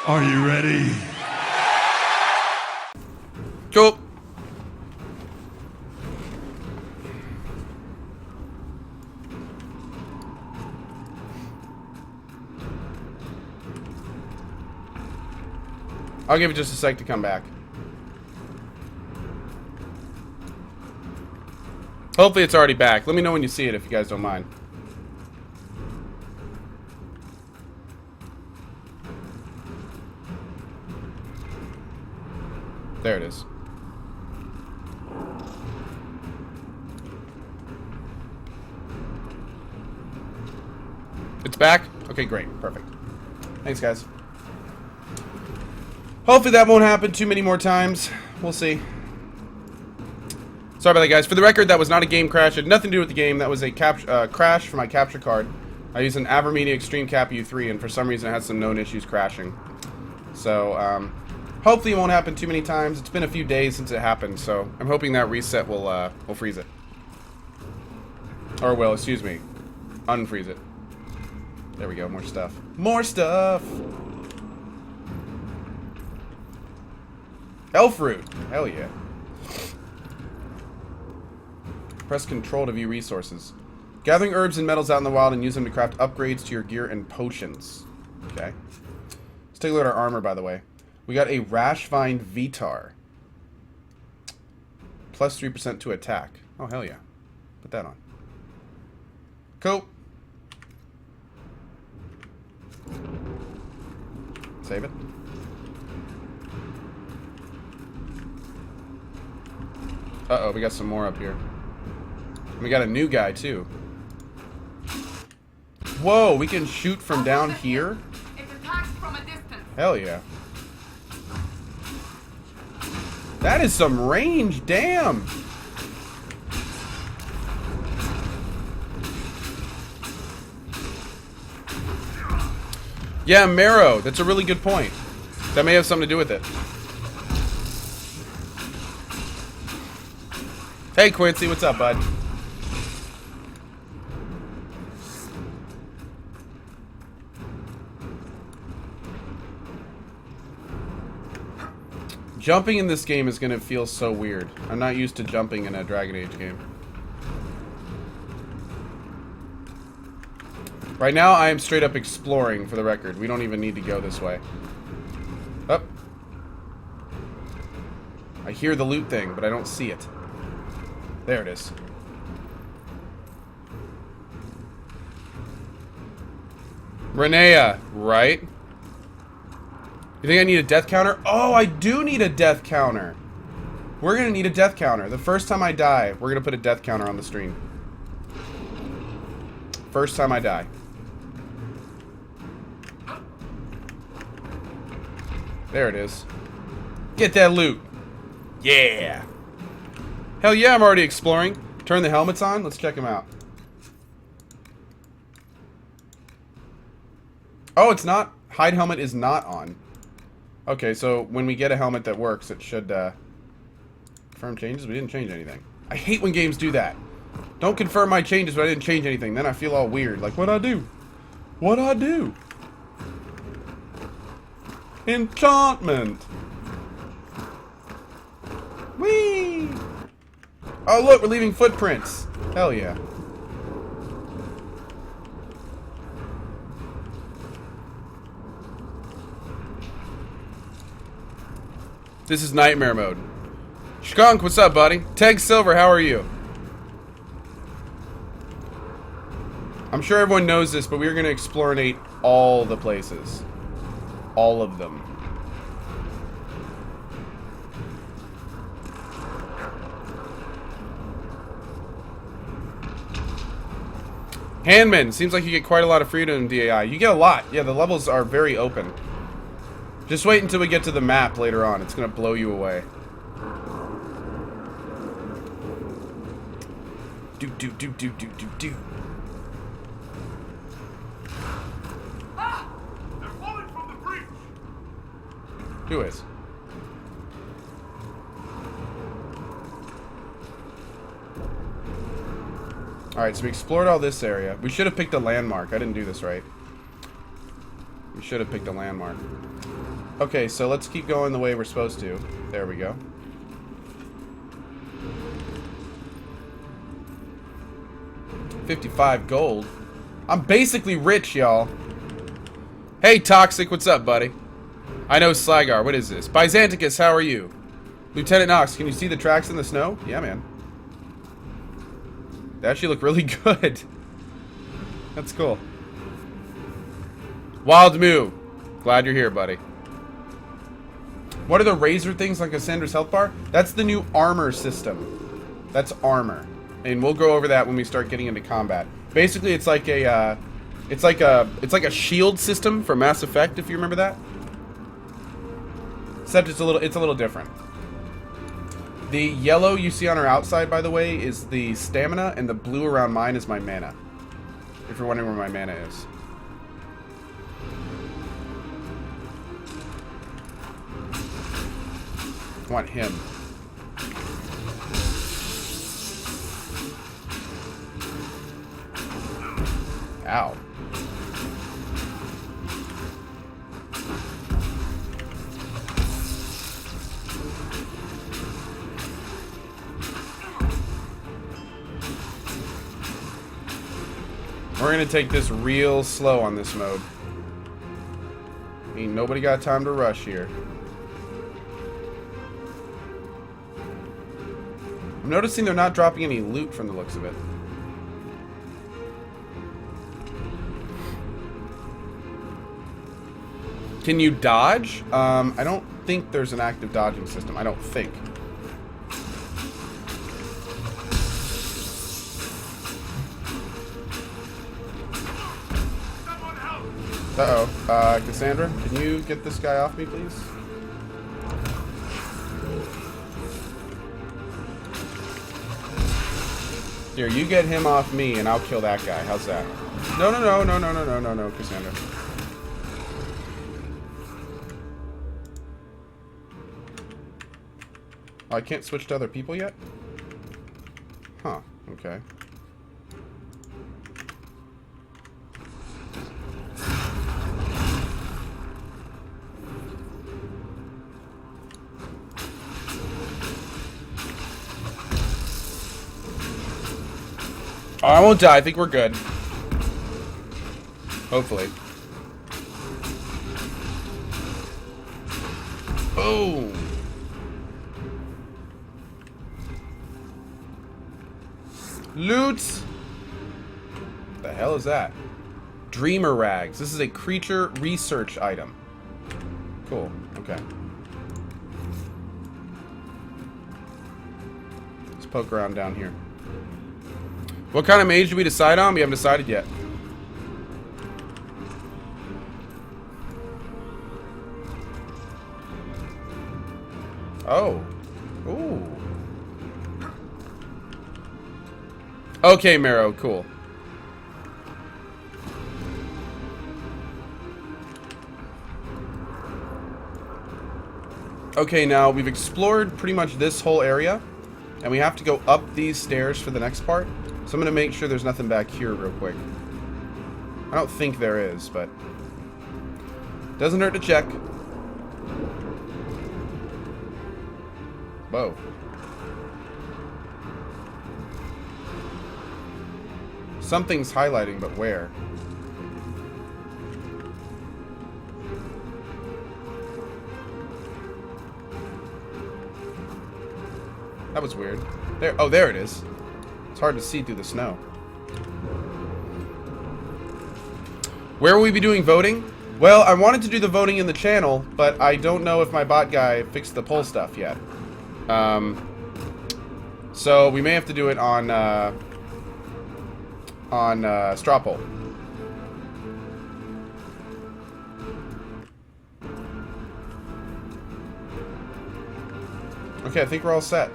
Are you ready? Cool. I'll give it just a sec to come back. Hopefully it's already back. Let me know when you see it if you guys don't mind. There it is. It's back? Okay, great. Perfect. Thanks, guys. Hopefully that won't happen too many more times. We'll see. Sorry about that, guys. For the record, that was not a game crash. It had nothing to do with the game. That was a crash for my capture card. I used an Avermedia Extreme Cap U3, and for some reason it had some known issues crashing. So, hopefully it won't happen too many times. It's been a few days since it happened, so I'm hoping that reset will freeze it. Or will, excuse me, unfreeze it. There we go, more stuff. More stuff! Elf root! Hell yeah. Press control to view resources. Gathering herbs and metals out in the wild and use them to craft upgrades to your gear and potions. Okay. Let's take a look at our armor, by the way. We got a Rashvine Vitar. Plus 3% to attack. Oh, hell yeah. Put that on. Cool. Save it. Uh-oh, we got some more up here. We got a new guy, too. Whoa, we can shoot from down here? It attacks from a distance. Hell yeah. That is some range, damn! Yeah, Marrow, that's a really good point. That may have something to do with it. Hey Quincy, what's up, bud? Jumping in this game is gonna feel so weird. I'm not used to jumping in a Dragon Age game. Right now, I am straight up exploring, for the record. We don't even need to go this way. Up. I hear the loot thing, but I don't see it. There it is. Renea, right? You think I need a death counter? Oh, I do need a death counter. We're gonna need a death counter. The first time I die, we're gonna put a death counter on the stream. First time I die. There it is. Get that loot. Yeah. Hell yeah, I'm already exploring. Turn the helmets on. Let's check them out. Oh, it's not. Hide helmet is not on. Okay, so when we get a helmet that works, it should, confirm changes? We didn't change anything. I hate when games do that. Don't confirm my changes, but I didn't change anything. Then I feel all weird. Like, what'd I do? What'd I do? Enchantment! Whee! Oh, look, we're leaving footprints. Hell yeah. This is nightmare mode. Skunk, what's up, buddy? Teg Silver, how are you? I'm sure everyone knows this, but we're going to explorinate all the places. All of them. Handman, seems like you get quite a lot of freedom in DAI. You get a lot. Yeah, the levels are very open. Just wait until we get to the map later on. It's going to blow you away. Do. Ah! They're falling from the breach! Who is? Alright, so we explored all this area. We should have picked a landmark. I didn't do this right. We should have picked a landmark. Okay, so let's keep going the way we're supposed to. There we go. $55 gold. I'm basically rich, y'all. Hey, Toxic, what's up, buddy? I know Sligar, what is this? Byzanticus, how are you? Lieutenant Knox, can you see the tracks in the snow? Yeah, man. They actually look really good. That's cool. Wild Moo. Glad you're here, buddy. What are the razor things on Cassandra's health bar? That's the new armor system. That's armor. And we'll go over that when we start getting into combat. Basically, it's like a it's like a shield system for Mass Effect, if you remember that. Except it's a little different. The yellow you see on our outside, by the way, is the stamina, and the blue around mine is my mana. If you're wondering where my mana is. I want him. Ow. We're gonna take this real slow on this mode. Ain't nobody got time to rush here. I'm noticing they're not dropping any loot from the looks of it. Can you dodge? I don't think there's an active dodging system. I don't think. Uh-oh. Cassandra, can you get this guy off me, please? Here, you get him off me, and I'll kill that guy. How's that? No, no, no, no, no, no, no, no, no, Cassandra. Oh, I can't switch to other people yet? Huh, okay. Oh, I won't die. I think we're good. Hopefully. Boom. Loot. What the hell is that? Dreamer rags. This is a creature research item. Cool. Okay. Let's poke around down here. What kind of mage did we decide on? We haven't decided yet. Oh. Ooh. Okay, Marrow. Cool. Okay, now we've explored pretty much this whole area. And we have to go up these stairs for the next part. So I'm going to make sure there's nothing back here real quick. I don't think there is, but doesn't hurt to check. Whoa. Something's highlighting, but where? That was weird. There. Oh, there it is. It's hard to see through the snow. Where will we be doing voting? Well, I wanted to do the voting in the channel, but I don't know if my bot guy fixed the poll stuff yet. So we may have to do it on straw poll. Okay, I think we're all set.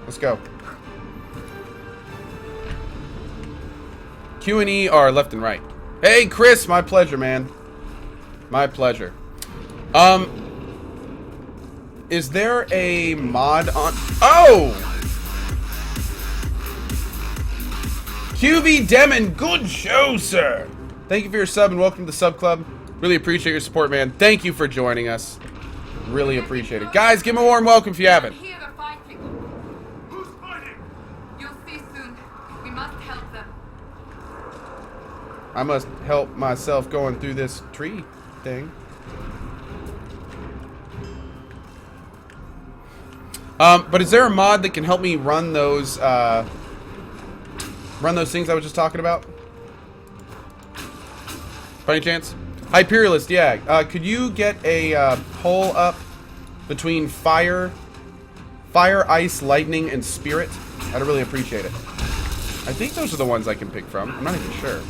Let's go. Q and E are left and right. Hey, Chris, my pleasure, man. My pleasure. Is there a mod on... Oh! QB Demon, good show, sir. Thank you for your sub and welcome to the sub club. Really appreciate your support, man. Thank you for joining us. Really appreciate it. Guys, give him a warm welcome if you haven't. Here they're fighting. Who's fighting? You'll see soon. We must help them. I must help myself going through this tree thing. But is there a mod that can help me run those things I was just talking about? By any chance? Hyperialist, yeah. Could you get a poll up between fire, ice, lightning, and spirit? I'd really appreciate it. I think those are the ones I can pick from. I'm not even sure.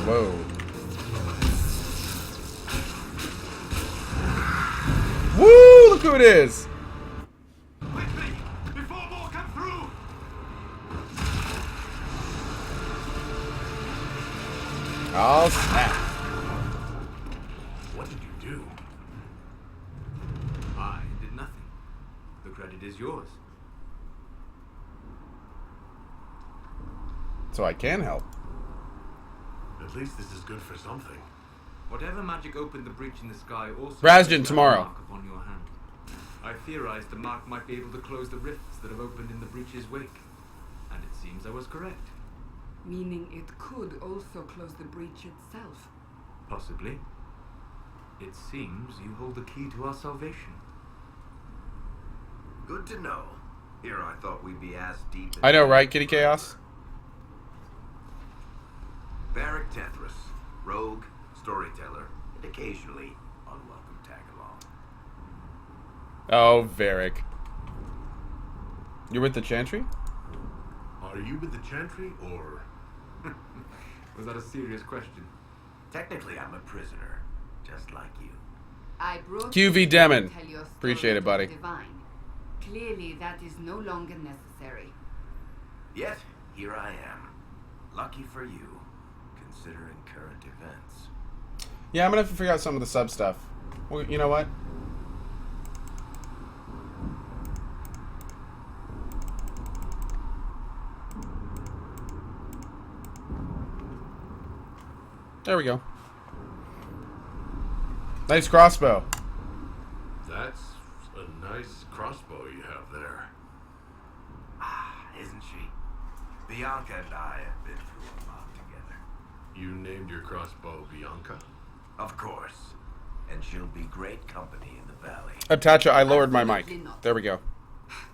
Whoa. Woo! Look who it is! Quickly! Before more come through! Oh, snap. What did you do? I did nothing. The credit is yours. So I can help. At least this is good for something. Whatever magic opened the breach in the sky also... Rasjan, left a tomorrow. mark upon your hand. I theorized the mark might be able to close the rifts that have opened in the breach's wake. And it seems I was correct. Meaning it could also close the breach itself. Possibly. It seems you hold the key to our salvation. Good to know. Here I thought we'd be ass deep in... I know, right, Kitty Chaos? Varric Tethras, rogue, storyteller, and occasionally unwelcome tag-along. Oh, Varric. You're with the Chantry? Are you with the Chantry, or... Was that a serious question? Technically, I'm a prisoner, just like you. I brought QV you Demon. to tell your story Appreciate it, to buddy. the divine. Clearly, that is no longer necessary. Yet, here I am. Lucky for you, considering current events. Yeah, I'm gonna have to figure out some of the sub stuff. Well, you know what? There we go. Nice crossbow. That's a nice crossbow you have there. Ah, isn't she? Bianca and I have been through a lot together. You named your crossbow Bianca? Of course. And she'll be great company in the valley. Tacha, I lowered my mic. Absolutely not. There we go.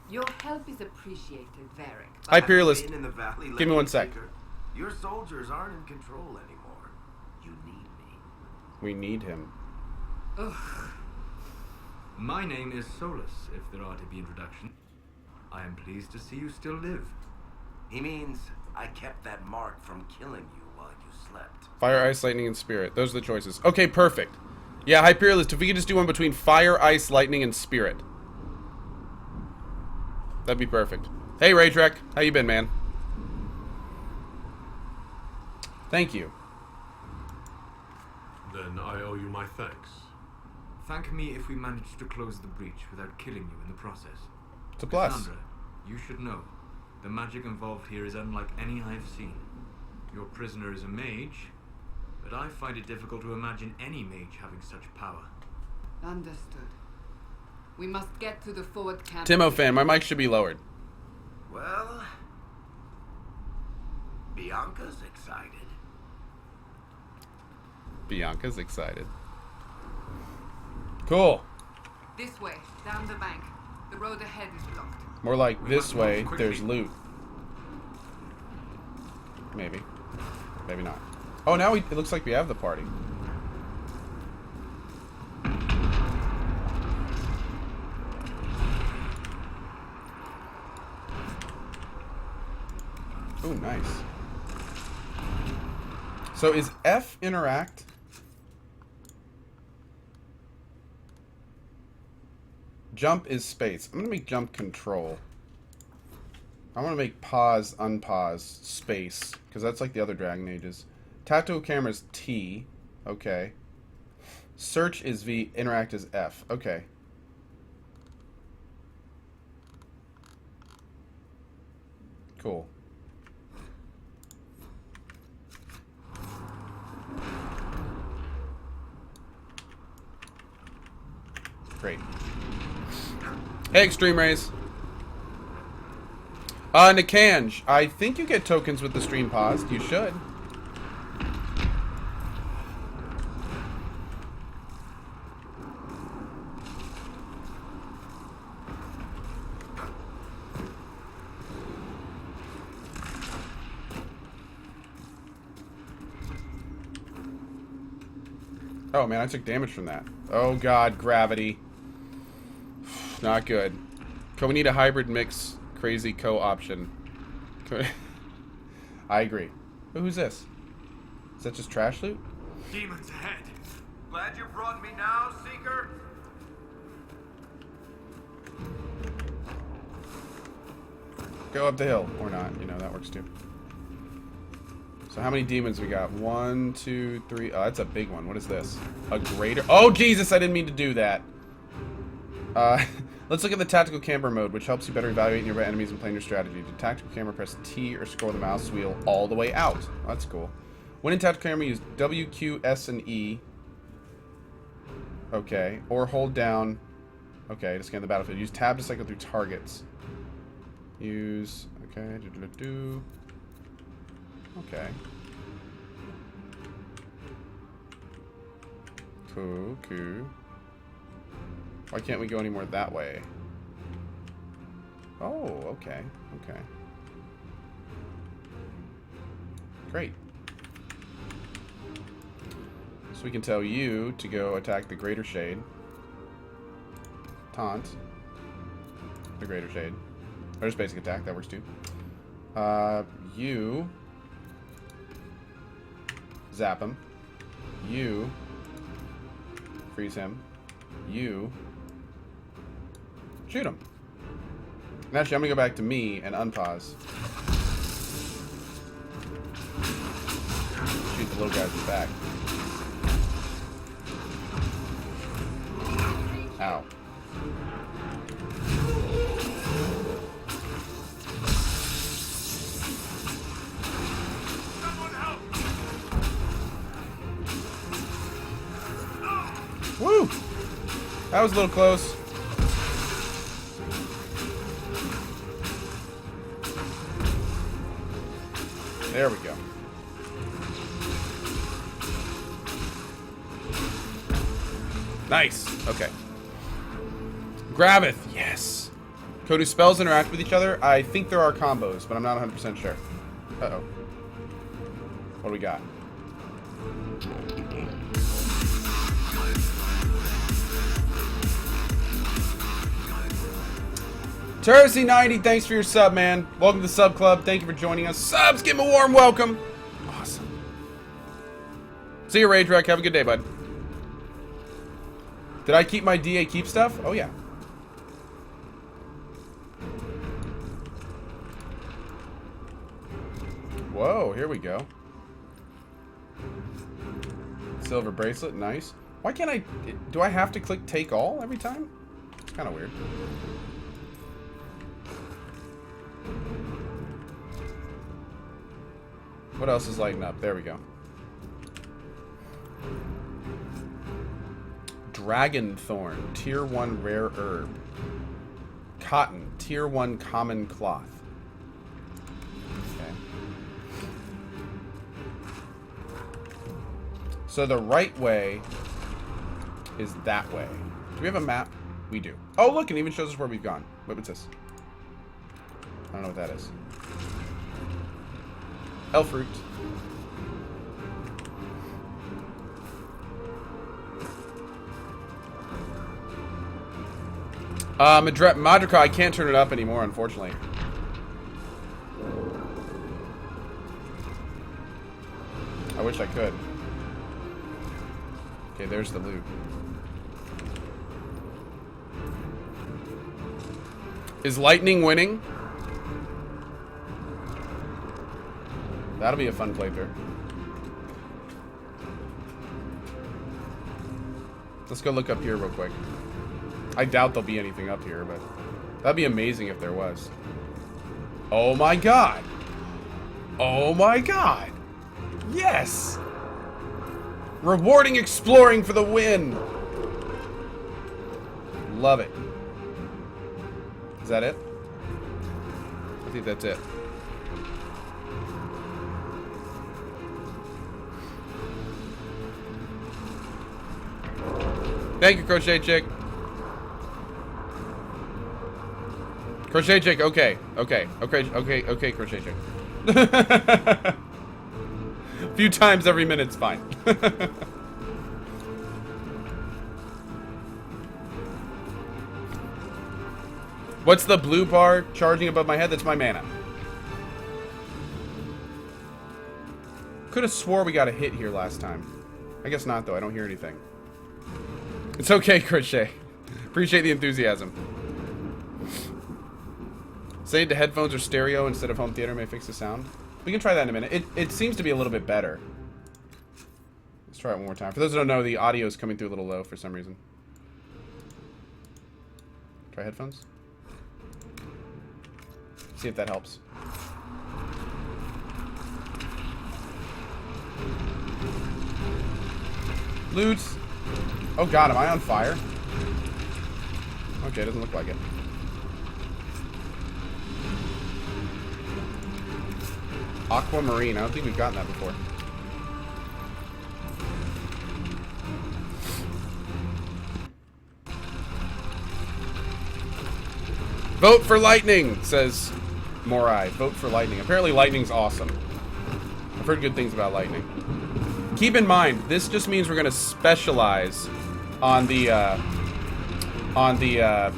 Your help is appreciated, Varric. Hi, Hyperialist. Been in the valley Give me one sec. Seeker. Your soldiers aren't in control anymore. You need me. We need him. Ugh. My name is Solas, if there are to be introduction. I am pleased to see you still live. He means I kept that mark from killing you while you slept. Fire, ice, lightning, and spirit. Those are the choices. Okay, perfect. Yeah, Hyperialist, if we could just do one between fire, ice, lightning, and spirit. That'd be perfect. Hey, Raytrek. How you been, man? Thank you. Then I owe you my thanks. Thank me if we manage to close the breach without killing you in the process. It's a plus. Cassandra, you should know, the magic involved here is unlike any I've seen. Your prisoner is a mage, but I find it difficult to imagine any mage having such power. Understood. We must get to the forward camp. Timo fan, my mic should be lowered. Well, Bianca's excited. Bianca's excited. Cool. This way, down the bank. The road ahead is blocked. More like We this must move way, quickly. there's loot. Maybe. Maybe not. Oh, now it looks like we have the party. Oh, nice. So is F interact? Jump is space. I'm gonna make jump control. I want to make pause, unpause, space, because that's like the other Dragon Ages. Tactical camera is T. Okay. Search is V. Interact is F. Okay. Cool. Great. Hey, Extreme Rays. Nikanj, I think you get tokens with the stream paused. You should. Oh man, I took damage from that. Oh god, gravity. Not good. We need a hybrid mix crazy co-option. I agree. Oh, who's this? Is that just trash loot? Demons ahead. Glad you brought me now, Seeker. Go up the hill. Or not. You know, that works too. So how many demons we got? 1, 2, 3. Oh, that's a big one. What is this? A greater... Oh, Jesus! I didn't mean to do that. Let's look at the tactical camera mode, which helps you better evaluate nearby enemies and plan your strategy. To tactical camera, press T or scroll the mouse wheel all the way out. Oh, that's cool. When in tactical camera, use W, Q, S, and E. Okay. Or hold down... Okay, to scan the battlefield. Use tab to cycle through targets. Use... Okay. Okay. Cool. Why can't we go any more that way? Oh, okay. Great. So we can tell you to go attack the Greater Shade. Taunt. The Greater Shade. Or just basic attack, that works too. You... Zap him. You... Freeze him. You... Shoot him. And actually, I'm gonna go back to me and unpause. Shoot the little guys in the back. Ow. Woo! That was a little close. There we go. Nice. Okay. Gravith. Yes. Do spells interact with each other? I think there are combos, but I'm not 100% sure. Uh-oh. What do we got? Tercy90, thanks for your sub, man. Welcome to the sub club. Thank you for joining us. Subs, give him a warm welcome. Awesome. See you, Rage Wreck. Have a good day, bud. Did I keep my DA keep stuff? Oh, yeah. Whoa, here we go. Silver bracelet, nice. Why can't I... Do I have to click take all every time? It's kind of weird. What else is lighting up? There we go. Dragon Thorn, Tier 1 rare herb. Cotton, Tier 1 common cloth. Okay. So the right way is that way. Do we have a map? We do. Oh, look, it even shows us where we've gone. What's this? I don't know what that is. Elf fruit. Madrika, I can't turn it up anymore, unfortunately. I wish I could. Okay, there's the loot. Is Lightning winning? That'll be a fun playthrough. Let's go look up here real quick. I doubt there'll be anything up here, but that'd be amazing if there was. Oh my god! Oh my god! Yes! Rewarding exploring for the win! Love it. Is that it? I think that's it. Thank you, Crochet Chick. Crochet Chick, okay. Okay, Crochet Chick. A few times every minute's fine. What's the blue bar charging above my head? That's my mana. Could have swore we got a hit here last time. I guess not, though. I don't hear anything. It's okay, Crochet. Appreciate the enthusiasm. Saying the headphones or stereo instead of home theater may fix the sound. We can try that in a minute. It seems to be a little bit better. Let's try it one more time. For those who don't know, the audio is coming through a little low for some reason. Try headphones. See if that helps. Loot. Oh god, am I on fire? Okay, doesn't look like it. Aquamarine. I don't think we've gotten that before. Vote for lightning, says Morai. Vote for lightning. Apparently lightning's awesome. I've heard good things about lightning. Keep in mind, this just means we're going to specialize on the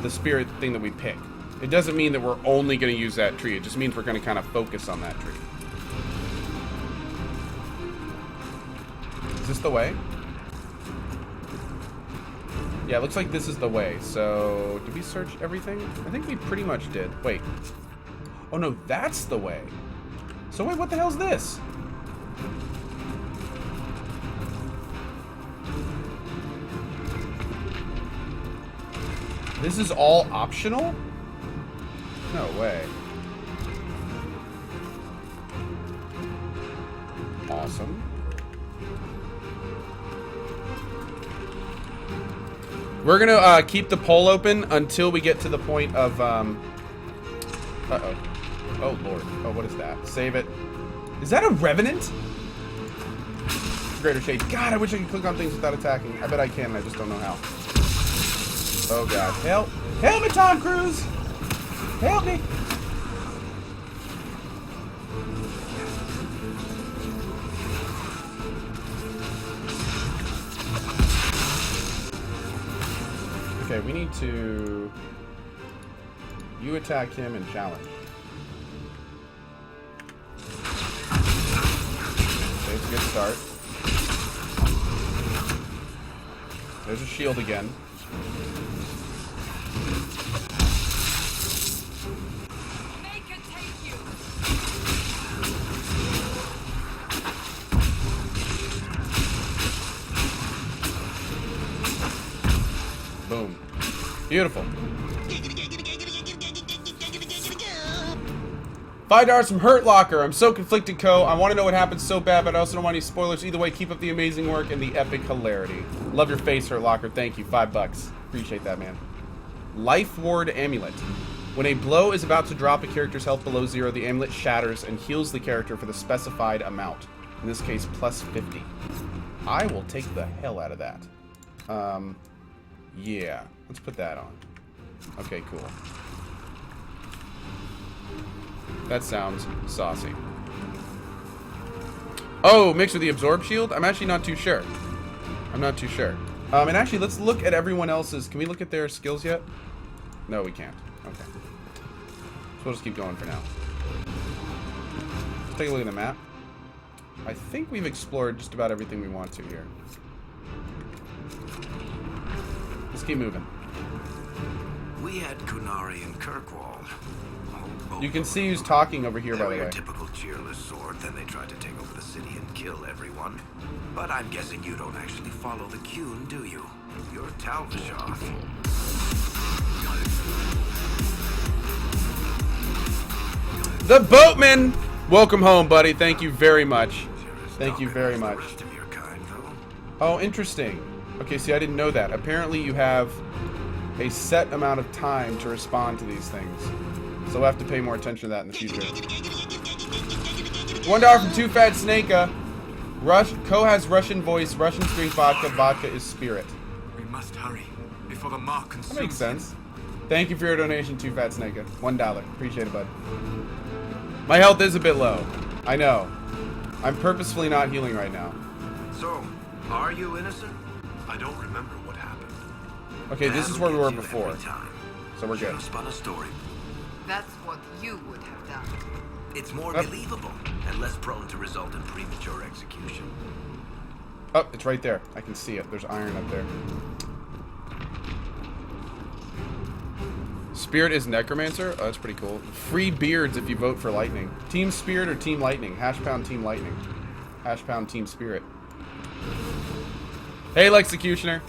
spirit thing that we pick. It doesn't mean that we're only going to use that tree. It just means we're going to kind of focus on that tree. Is this the way? Yeah, it looks like this is the way. So, did we search everything? I think we pretty much did. Wait. Oh no, that's the way. So wait, what the hell's this? This is all optional? No way. Awesome. We're gonna keep the poll open until we get to the point of uh-oh. Oh lord. Oh, what is that? Save it. Is that a revenant? Greater shade. God, I wish I could click on things without attacking. I bet I can, I just don't know how. Oh god. Help! Help me, Tom Cruise! Help me! Okay, we need to... You attack him and challenge. Okay, it's a good start. There's a shield again. Make it take you. Boom. Beautiful. $5 from Hurt Locker. I'm so conflicted, Co. I want to know what happens so bad, but I also don't want any spoilers. Either way, keep up the amazing work and the epic hilarity. Love your face, Hurt Locker. Thank you. $5. Appreciate that, man. Life Ward Amulet. When a blow is about to drop a character's health below 0, the amulet shatters and heals the character for the specified amount. In this case, plus 50. I will take the hell out of that. Yeah. Let's put that on. Okay, cool. That sounds saucy. Oh, mixed with the Absorb Shield? I'm actually not too sure. I'm not too sure. And actually, let's look at everyone else's. Can we look at their skills yet? No, we can't. Okay. So we'll just keep going for now. Let's take a look at the map. I think we've explored just about everything we want to here. Let's keep moving. We had Kunari and Kirkwall. You can see who's talking over here, by the way. They're your typical cheerless sort, then they tried to take over the city and kill everyone. But I'm guessing you don't actually follow the Qun, do you? You're Talvishoth. The Boatman! Welcome home, buddy. Thank you very much. Thank you very much. The rest of your kind, though. Oh, interesting. Okay, see, I didn't know that. Apparently you have a set amount of time to respond to these things. So we'll have to pay more attention to that in the future. $1 from Too Fat Snakea. Co has Russian voice, Russians drink vodka, vodka is spirit. We must hurry before the mark consumes. That makes sense. Thank you for your donation, Too Fat Snakea. $1. Appreciate it, bud. My health is a bit low. I know. I'm purposefully not healing right now. So, are you innocent? I don't remember what happened. Okay, this is where we were before. So we're good. Spun a story. That's what you would have done. It's more believable and less prone to result in premature execution. Oh, it's right there. I can see it. There's iron up there. Spirit is Necromancer? Oh, that's pretty cool. Free beards if you vote for Lightning. Team Spirit or Team Lightning? # Team Lightning. # Team Spirit. Hey, Lexecutioner.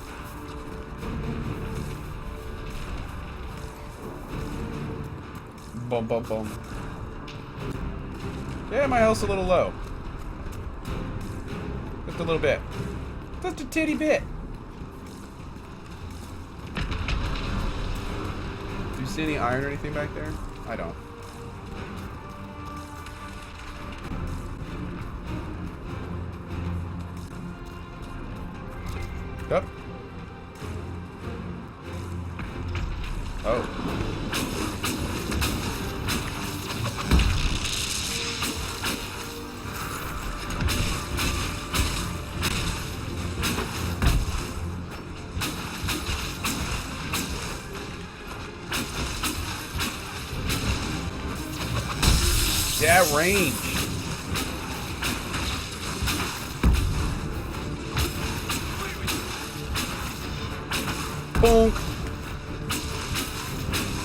Bum, bum, bum. Yeah, my health's a little low. Just a little bit. Just a titty bit. Do you see any iron or anything back there? I don't. Yep. Oh. Yeah, range. Bonk.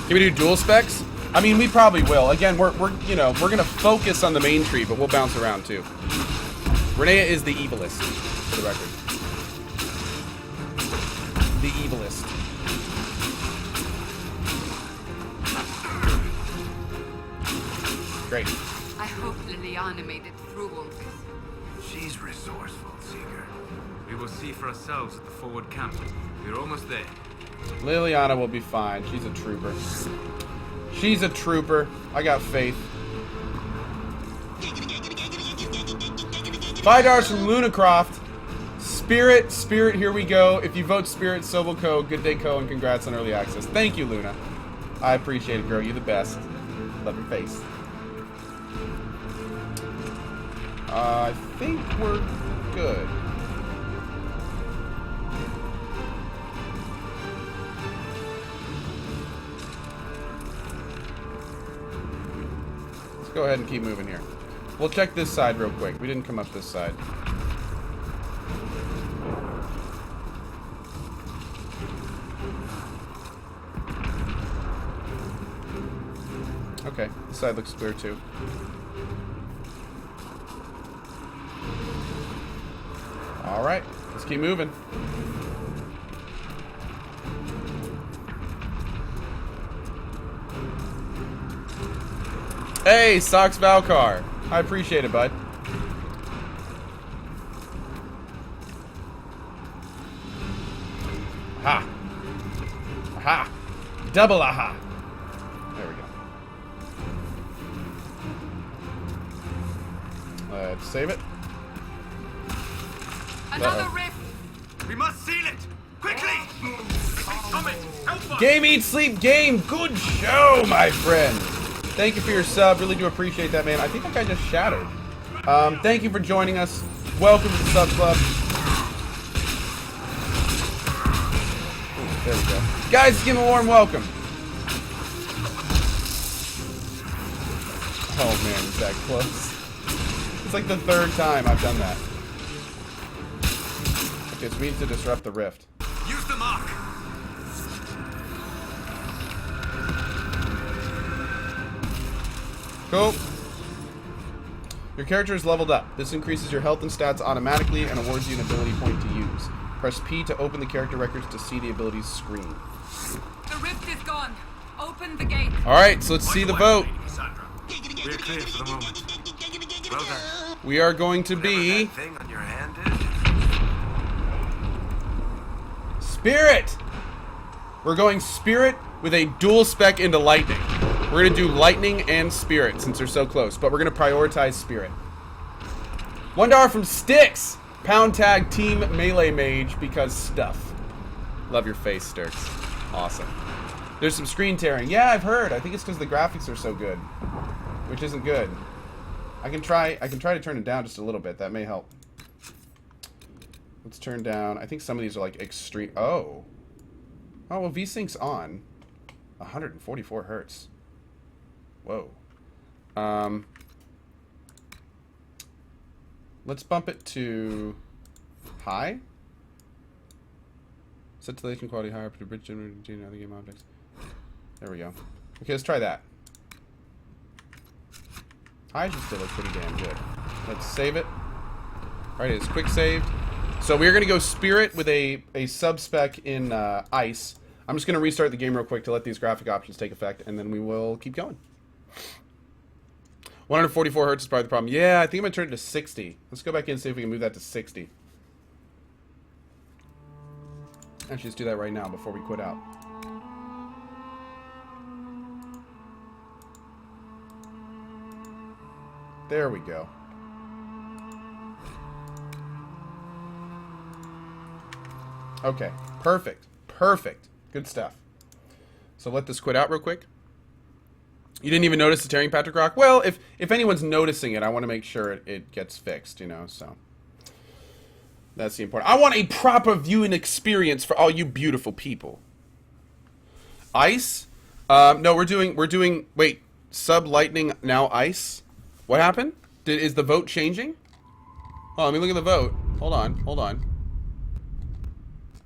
Can we do dual specs? I mean, we probably will. Again, we're gonna focus on the main tree, but we'll bounce around too. Renea is the evilest, for the record. The evilest. Great. I hope Liliana made it through all this. She's resourceful, Seeker. We will see for ourselves at the forward camp. We're almost there. Liliana will be fine. She's a trooper. She's a trooper. I got faith. $5 from Lunacroft. Spirit, here we go. If you vote Spirit, so will Co. Good day, Co, and congrats on early access. Thank you, Luna. I appreciate it, girl. You're the best. Love your face. I think we're good. Let's go ahead and keep moving here. We'll check this side real quick. We didn't come up this side. Okay, this side looks clear too. Alright, let's keep moving. Hey, Sox Valkar. I appreciate it, bud. Aha. Aha. Double aha. There we go. Let's save it. Another rift! We must seal it! Quickly! Coming! Help us! Game, eat, sleep, game. Good show, my friend. Thank you for your sub. Really do appreciate that, man. I think that guy just shattered. Thank you for joining us. Welcome to the sub club. Ooh, there we go. Guys, give him a warm welcome. Oh, man, is that close? It's like the third time I've done that. Okay, so we need to disrupt the rift. Use the mark! Cool. Your character is leveled up. This increases your health and stats automatically and awards you an ability point to use. Press P to open the character records to see the abilities screen. The rift is gone. Open the gate. Alright, so let's see the vote. We're clear for the moment. Well done. We are going to be... That thing on your hand is? Spirit! We're going Spirit with a dual spec into Lightning. We're going to do Lightning and Spirit since they're so close, but we're going to prioritize Spirit. $1 from Styx. Pound tag Team Melee Mage because stuff. Love your face, Sturks. Awesome. There's some screen tearing. Yeah, I've heard. I think it's because the graphics are so good, which isn't good. I can try to turn it down just a little bit. That may help. Let's turn down. I think some of these are like extreme. Oh, well, VSync's on. 144 hertz. Whoa. Let's bump it to high. Set titillation quality higher up to bridge generating other game objects. There we go. Okay, let's try that. High should still look pretty damn good. Let's save it. Alright, it's quick saved. So we're going to go Spirit with a sub-spec in Ice. I'm just going to restart the game real quick to let these graphic options take effect, and then we will keep going. 144 hertz is probably the problem. Yeah, I think I'm going to turn it to 60. Let's go back in and see if we can move that to 60. Actually, let's do that right now before we quit out. There we go. Okay, perfect. Perfect. Good stuff. So let this quit out real quick. You didn't even notice the tearing, Patrick Rock? Well, if anyone's noticing it, I want to make sure it gets fixed, you know, so. That's the important. I want a proper viewing experience for all you beautiful people. Ice? No, we're doing, wait, sub lightning, now ice? What happened? Is the vote changing? Oh, let me look at the vote. Hold on.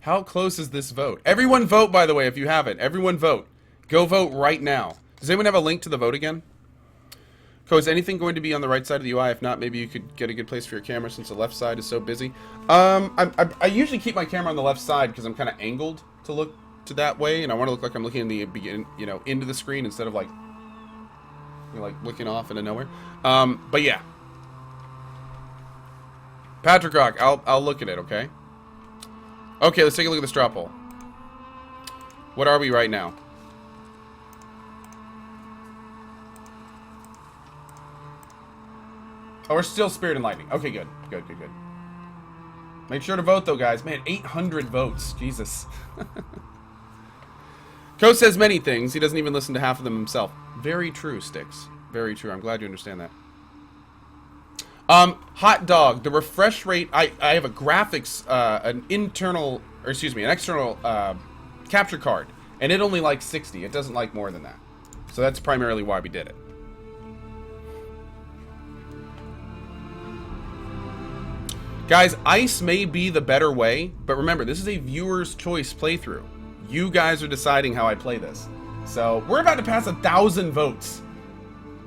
How close is this vote? Everyone vote, by the way, if you haven't. Everyone vote. Go vote right now. Does anyone have a link to the vote again? Co, is anything going to be on the right side of the UI? If not, maybe you could get a good place for your camera since the left side is so busy. I usually keep my camera on the left side because I'm kind of angled to look to that way, and I want to look like I'm looking in the begin, you know, into the screen instead of like, you know, like looking off into nowhere. But yeah, Patrick Rock, I'll look at it. Okay. Okay, let's take a look at the straw poll. What are we right now? Oh, we're still Spirit and Lightning. Okay, good. Good. Make sure to vote, though, guys. Man, 800 votes. Jesus. Co says many things. He doesn't even listen to half of them himself. Very true, Styx. Very true. I'm glad you understand that. Hot dog. The refresh rate. I have a graphics, an external capture card, and it only likes 60. It doesn't like more than that. So that's primarily why we did it. Guys, Ice may be the better way, but remember, this is a viewer's choice playthrough. You guys are deciding how I play this. So, we're about to pass 1,000 votes.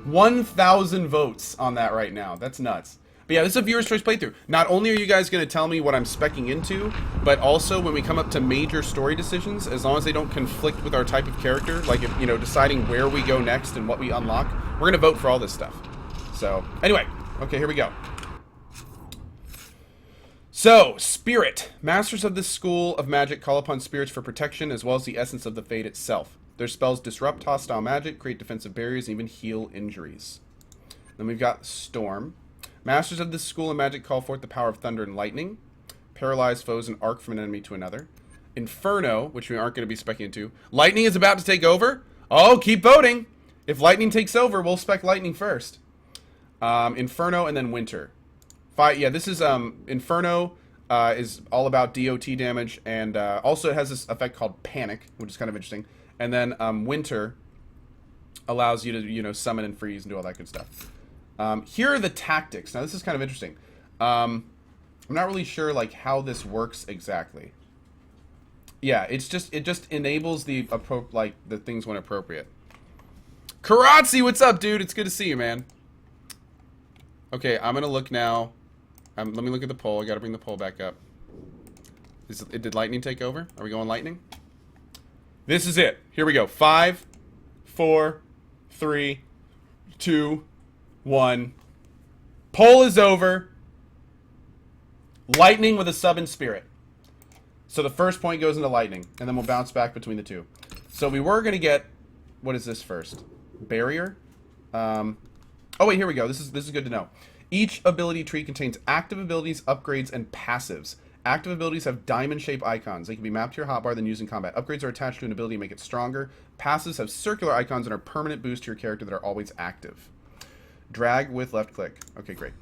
1,000 votes on that right now. That's nuts. But yeah, this is a viewer's choice playthrough. Not only are you guys going to tell me what I'm speccing into, but also when we come up to major story decisions, as long as they don't conflict with our type of character, like, if, you know, deciding where we go next and what we unlock, we're going to vote for all this stuff. So, anyway, okay, here we go. So, Spirit. Masters of this school of magic call upon spirits for protection as well as the essence of the fate itself. Their spells disrupt hostile magic, create defensive barriers, and even heal injuries. Then we've got Storm. Masters of this school of magic call forth the power of thunder and lightning. Paralyze foes and arc from an enemy to another. Inferno, which we aren't going to be specking into. Lightning is about to take over. Oh, keep voting. If lightning takes over, we'll spec lightning first. Inferno and then Winter. Yeah, this is Inferno is all about DOT damage, and also it has this effect called Panic, which is kind of interesting. And then Winter allows you to, you know, summon and freeze and do all that good stuff. Here are the tactics. Now this is kind of interesting. I'm not really sure like how this works exactly. Yeah, it just enables the things when appropriate. Karatzi, what's up, dude? It's good to see you, man. Okay, I'm gonna look now. Let me look at the poll. I gotta bring the poll back up. Did lightning take over? Are we going lightning? This is it. Here we go. 5, 4, 3, 2, 1. Poll is over. Lightning with a sub in Spirit. So the first point goes into lightning, and then we'll bounce back between the two. So we were going to get... What is this first? Barrier? Oh, wait, here we go. This is good to know. Each ability tree contains active abilities, upgrades, and passives. Active abilities have diamond-shaped icons. They can be mapped to your hotbar, then used in combat. Upgrades are attached to an ability to make it stronger. Passives have circular icons and are permanent boosts to your character that are always active. Drag with left click. Okay, great.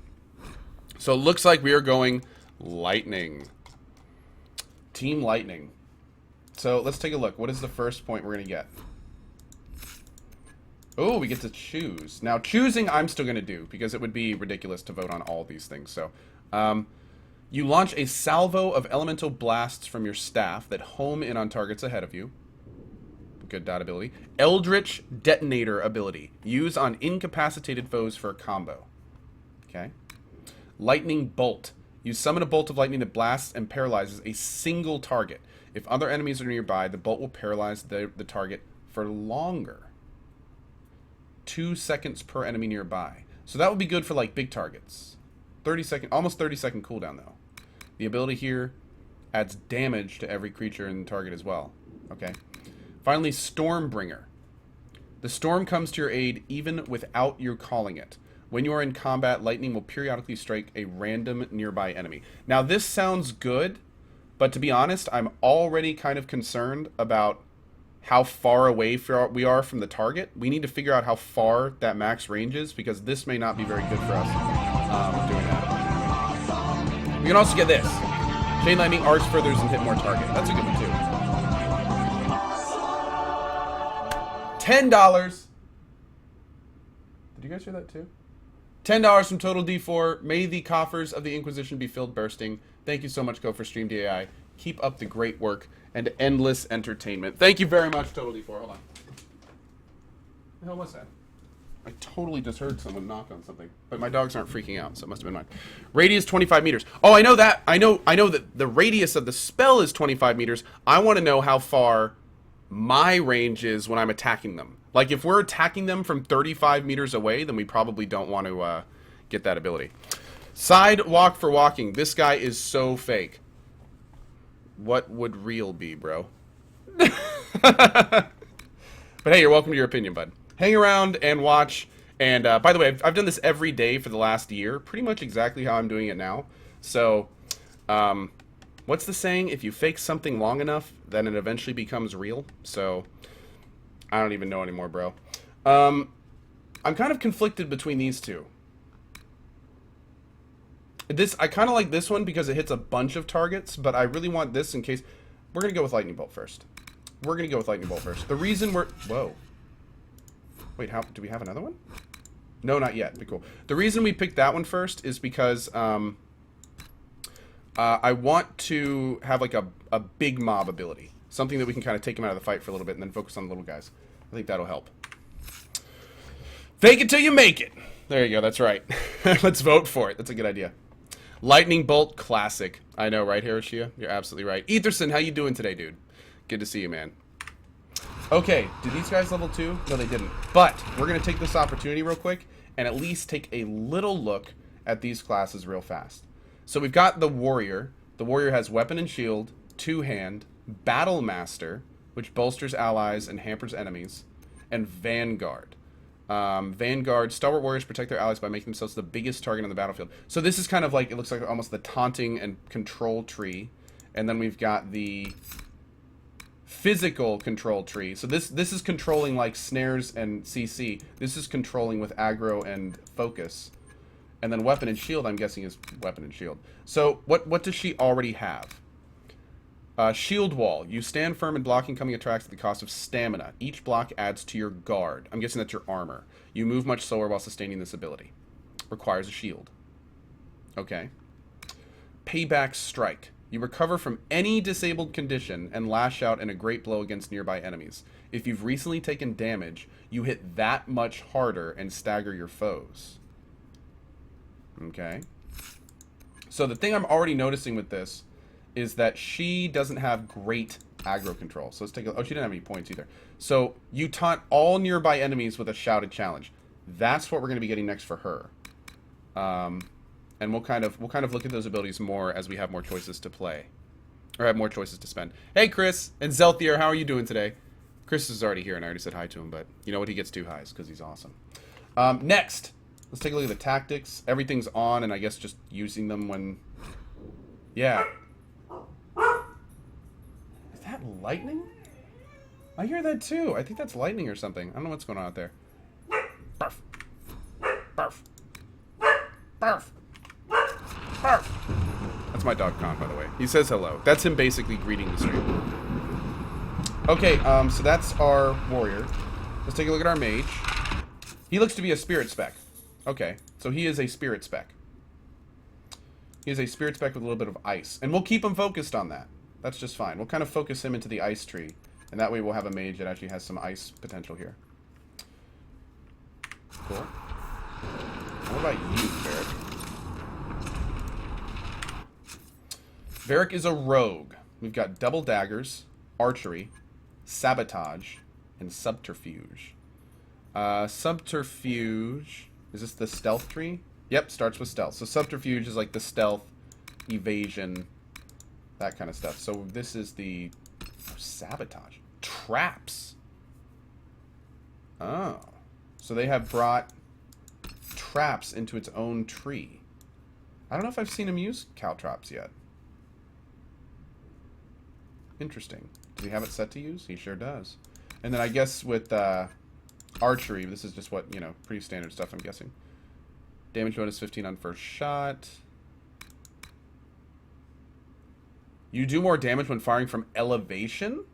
So it looks like we are going lightning. Team lightning. So let's take a look. What is the first point we're going to get? Oh, we get to choose. Now, choosing I'm still going to do, because it would be ridiculous to vote on all these things. So, you launch a salvo of elemental blasts from your staff that home in on targets ahead of you. Good dot ability. Eldritch Detonator ability. Use on incapacitated foes for a combo. Okay. Lightning Bolt. You summon a bolt of lightning that blasts and paralyzes a single target. If other enemies are nearby, the bolt will paralyze the target for longer. 2 seconds per enemy nearby. So that would be good for like big targets. 30-second, almost 30-second cooldown though. The ability here adds damage to every creature in the target as well. Okay. Finally, Stormbringer. The storm comes to your aid even without your calling it. When you are in combat, lightning will periodically strike a random nearby enemy. Now, this sounds good, but to be honest, I'm already kind of concerned about how far away we are from the target. We need to figure out how far that max range is, because this may not be very good for us doing that. We can also get this. Chain Lightning arcs furthers and hit more target. That's a good one, too. $10. Did you guys hear that, too? $10 from Total D4. May the coffers of the Inquisition be filled bursting. Thank you so much, Go for Stream DAI. Keep up the great work and endless entertainment. Thank you very much, Total D4. Hold on. The hell was that? I totally just heard someone knock on something. But my dogs aren't freaking out, so it must have been mine. Radius 25 meters. Oh, I know that. I know that the radius of the spell is 25 meters. I want to know how far my range is when I'm attacking them. Like, if we're attacking them from 35 meters away, then we probably don't want to get that ability. Sidewalk for walking. This guy is so fake. What would real be, bro? But hey, you're welcome to your opinion, bud. Hang around and watch. And by the way, I've done this every day for the last year. Pretty much exactly how I'm doing it now. So, what's the saying? If you fake something long enough, then it eventually becomes real. So, I don't even know anymore, bro. I'm kind of conflicted between these two. I kind of like this one because it hits a bunch of targets, but I really want this in case... We're going to go with Lightning Bolt first. The reason we're... Whoa. Wait, do we have another one? No, not yet. Be cool. The reason we picked that one first is because I want to have like a big mob ability. Something that we can kind of take them out of the fight for a little bit and then focus on the little guys. I think that'll help. Fake it till you make it. There you go. That's right. Let's vote for it. That's a good idea. Lightning Bolt Classic. I know, right, Hiroshia? You're absolutely right. Etherson, how you doing today, dude? Good to see you, man. Okay, did these guys level 2? No, they didn't. But we're going to take this opportunity real quick and at least take a little look at these classes real fast. So we've got the Warrior. The Warrior has Weapon and Shield, Two-Hand, Battle Master, which bolsters allies and hampers enemies, and Vanguard. Vanguard, Stalwart Warriors protect their allies by making themselves the biggest target on the battlefield. So this is kind of like, it looks like almost the taunting and control tree. And then we've got the physical control tree. So this is controlling like snares and CC. This is controlling with aggro and focus. And then Weapon and Shield, I'm guessing, is Weapon and Shield. So what does she already have? Shield Wall. You stand firm and block incoming attacks at the cost of stamina. Each block adds to your guard. I'm guessing that's your armor. You move much slower while sustaining this ability. Requires a shield. Okay. Payback Strike. You recover from any disabled condition and lash out in a great blow against nearby enemies. If you've recently taken damage, you hit that much harder and stagger your foes. Okay. So the thing I'm already noticing with this is that she doesn't have great aggro control. So let's take a... Oh, she didn't have any points either. So you taunt all nearby enemies with a shouted challenge. That's what we're going to be getting next for her. And we'll kind of look at those abilities more as we have more choices to play. Or have more choices to spend. Hey, Chris and Zelthier, how are you doing today? Chris is already here, and I already said hi to him, but you know what? He gets 2 highs because he's awesome. Next, let's take a look at the tactics. Everything's on, and I guess just using them when... Yeah. Is that lightning? I hear that too. I think that's lightning or something. I don't know what's going on out there. Barf. Barf. Barf. Barf. That's my dog Con, by the way. He says hello. That's him basically greeting the stream. Okay, so that's our warrior. Let's take a look at our mage. He looks to be a spirit spec. Okay, so he is a spirit spec. He is a spirit spec with a little bit of ice. And we'll keep him focused on that. That's just fine. We'll kind of focus him into the ice tree. And that way we'll have a mage that actually has some ice potential here. Cool. What about you, Varric? Varric is a rogue. We've got double daggers, archery, sabotage, and subterfuge. Subterfuge. Is this the stealth tree? Yep, starts with stealth. So subterfuge is like the stealth, evasion, that kind of stuff. So this is the sabotage. Traps. Oh. So they have brought traps into its own tree. I don't know if I've seen him use caltrops yet. Interesting. Does he have it set to use? He sure does. And then I guess with archery, this is just what, you know, pretty standard stuff, I'm guessing. Damage bonus 15 on first shot. You do more damage when firing from elevation?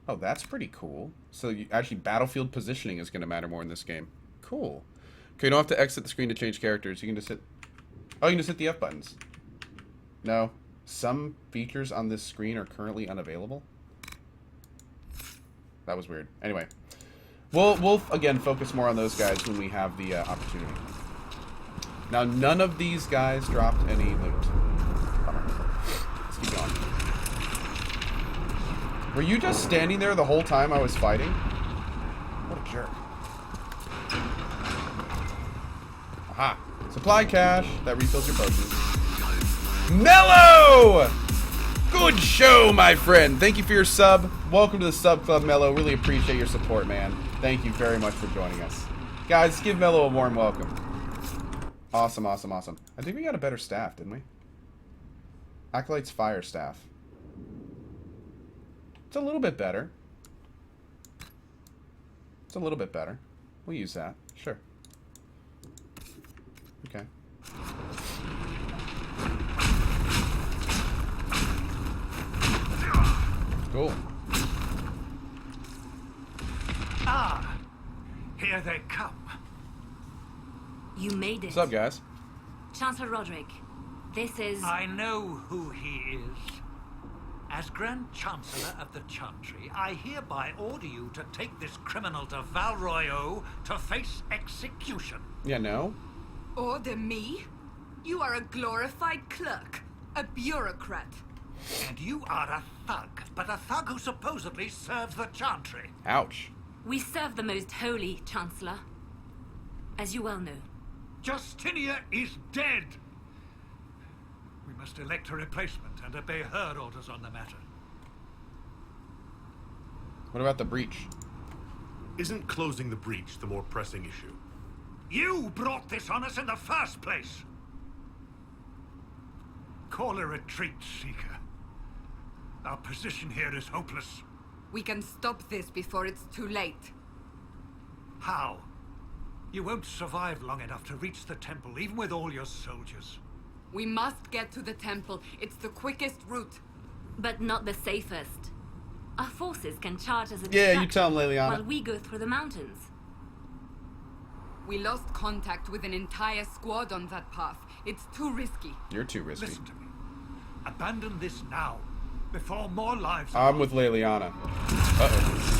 Oh, that's pretty cool. So you, actually, battlefield positioning is going to matter more in this game. Cool. Okay, you don't have to exit the screen to change characters. You can just hit... Oh, you can just hit the F buttons. No. Some features on this screen are currently unavailable. That was weird. Anyway. We'll again, focus more on those guys when we have the opportunity. Now, none of these guys dropped any loot. Bummer. Let's keep going. Were you just standing there the whole time I was fighting? What a jerk. Aha. Supply cache. That refills your potions. Mello! Good show, my friend. Thank you for your sub. Welcome to the sub club, Mello. Really appreciate your support, man. Thank you very much for joining us. Guys, give Mello a warm welcome. Awesome, awesome, awesome. I think we got a better staff, didn't we? Acolyte's fire staff. It's a little bit better. It's a little bit better. We'll use that. Sure. Okay. Cool. Ah, here they come. You made it. What's up, guys? Chancellor Roderick, this is... I know who he is. As Grand Chancellor of the Chantry, I hereby order you to take this criminal to Val Royeaux to face execution. Yeah, no? Order me? You are a glorified clerk, a bureaucrat. And you are a thug, but a thug who supposedly serves the Chantry. Ouch. We serve the most holy, Chancellor. As you well know. Justinia is dead. We must elect a replacement and obey her orders on the matter. What about the breach? Isn't closing the breach the more pressing issue? You brought this on us in the first place. Call a retreat, Seeker. Our position here is hopeless. We can stop this before it's too late. How? You won't survive long enough to reach the temple, even with all your soldiers. We must get to the temple. It's the quickest route. But not the safest. Our forces can charge as a Yeah, you distraction tell him, Liliana. while we go through the mountains. We lost contact with an entire squad on that path. It's too risky. You're too risky. Listen to me. Abandon this now, before more lives are I'm with Liliana. Uh-oh.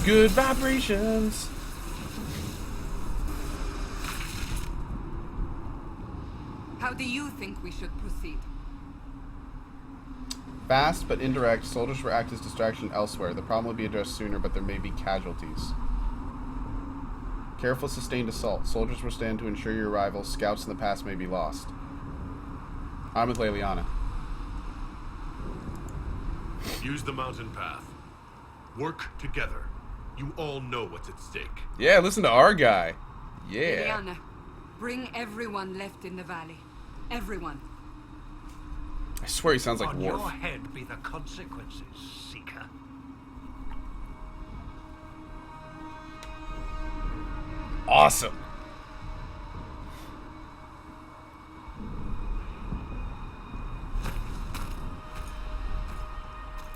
Good vibrations. How do you think we should proceed? Fast but indirect. Soldiers will act as distraction elsewhere. The problem will be addressed sooner, but there may be casualties. Careful sustained assault. Soldiers will stand to ensure your arrival. Scouts in the past may be lost. I'm with Leliana. Use the mountain path. Work together. You all know what's at stake. Yeah, listen to our guy. Yeah. Liliana, bring everyone left in the valley. Everyone. I swear he sounds like On Worf. your head be the consequences, Seeker. Awesome.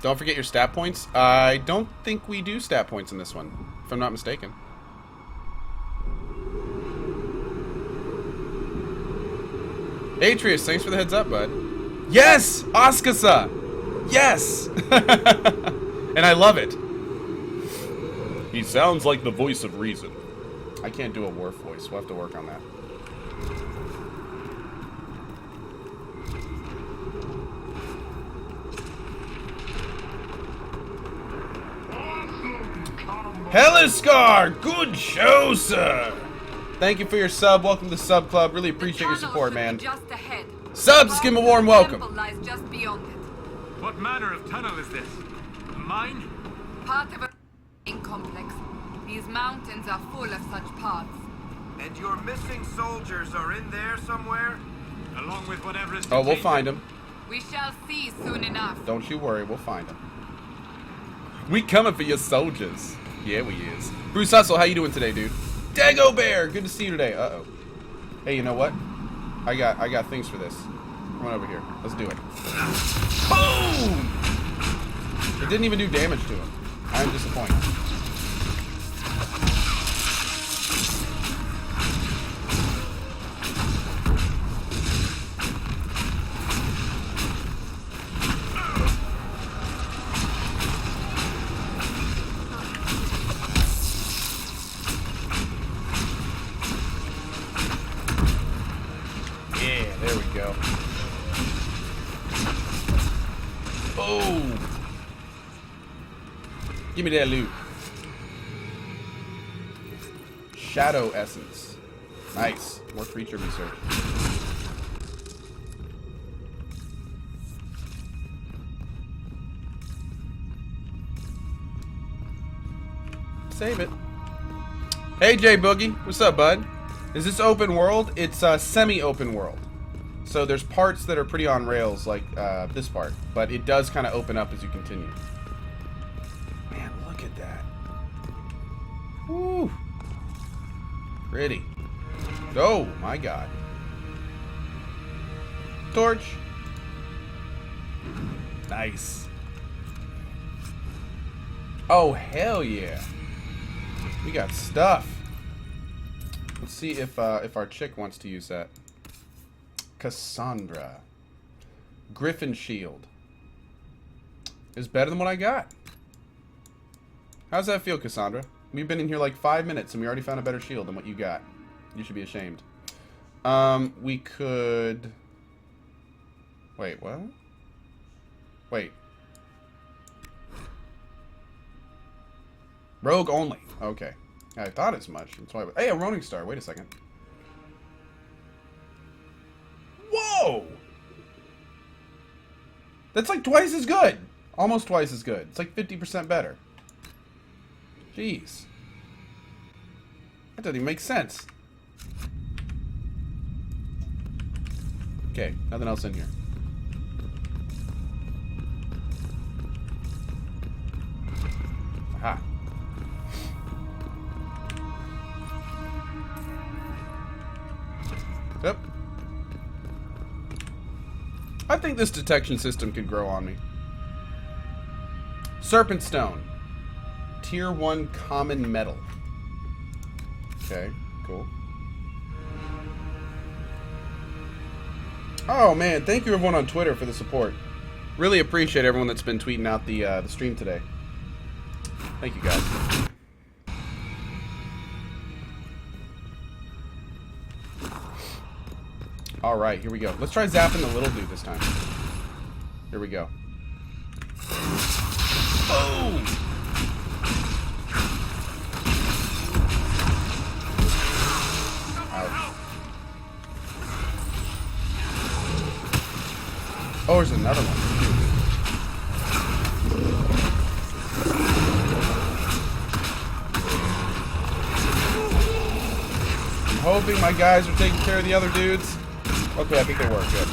Don't forget your stat points. I don't think we do stat points in this one, if I'm not mistaken. Atreus, thanks for the heads up, bud. Yes! Askasa! Yes! And I love it. He sounds like the voice of reason. I can't do a Worf voice. We'll have to work on that. Helliskar! Good show, sir! Thank you for your sub. Welcome to the sub club. Really appreciate your support, man. Just ahead. Subs, give him a warm welcome. Temple lies just beyond it. What manner of tunnel is this? A mine? Part of a complex. These mountains are full of such paths. And your missing soldiers are in there somewhere? Along with whatever is Oh, we'll contained find in- him. We shall see soon enough. Don't you worry, we'll find him. We coming for your soldiers. Yeah, we is. Bruce Hustle, how you doing today, dude? Dago Bear, good to see you today. Uh-oh. Hey, you know what? I got things for this. Come on over here. Let's do it. Boom! It didn't even do damage to him. I'm disappointed. Yeah, there we go. Boom! Give me that loot. Shadow Essence. Nice. More creature research. Save it. Hey, Jay Boogie. What's up, bud? Is this open world? It's semi-open world. So there's parts that are pretty on rails, like this part. But it does kind of open up as you continue. Man, look at that. Woo. Pretty. Oh, my God. Torch. Nice. Oh, hell yeah. We got stuff. Let's see if our chick wants to use that. Cassandra. Griffin Shield. Is better than what I got. How's that feel, Cassandra? We've been in here like 5 minutes and we already found a better shield than what you got. You should be ashamed. We could... Wait, what? Wait. Rogue only. Okay. I thought as much. That's why. Hey, a Ronin Star. Wait a second. Whoa! That's like twice as good. Almost twice as good. It's like 50% better. Jeez. That doesn't even make sense. Okay, nothing else in here. Aha. Yep. I think this detection system could grow on me. Serpent Stone. Tier 1 common metal. Okay, cool. Oh man, thank you everyone on Twitter for the support. Really appreciate everyone that's been tweeting out the stream today. Thank you guys. Alright, here we go. Let's try zapping the little dude this time. Here we go. Boom! Ouch. Oh, there's another one. I'm hoping my guys are taking care of the other dudes. Okay, I think they were. Good.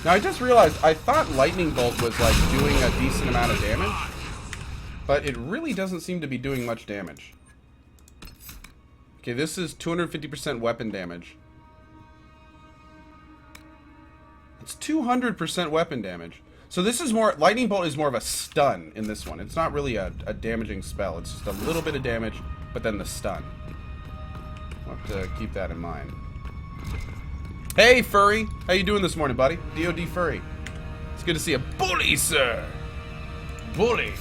Now, I just realized, I thought Lightning Bolt was, like, doing a decent amount of damage. But it really doesn't seem to be doing much damage. Okay, this is 250% weapon damage. It's 200% weapon damage. So this is more, Lightning Bolt is more of a stun in this one. It's not really a damaging spell. It's just a little bit of damage, but then the stun. I'll have to keep that in mind. Hey, Furry! How you doing this morning, buddy? DOD Furry. It's good to see a bully, sir! Bully!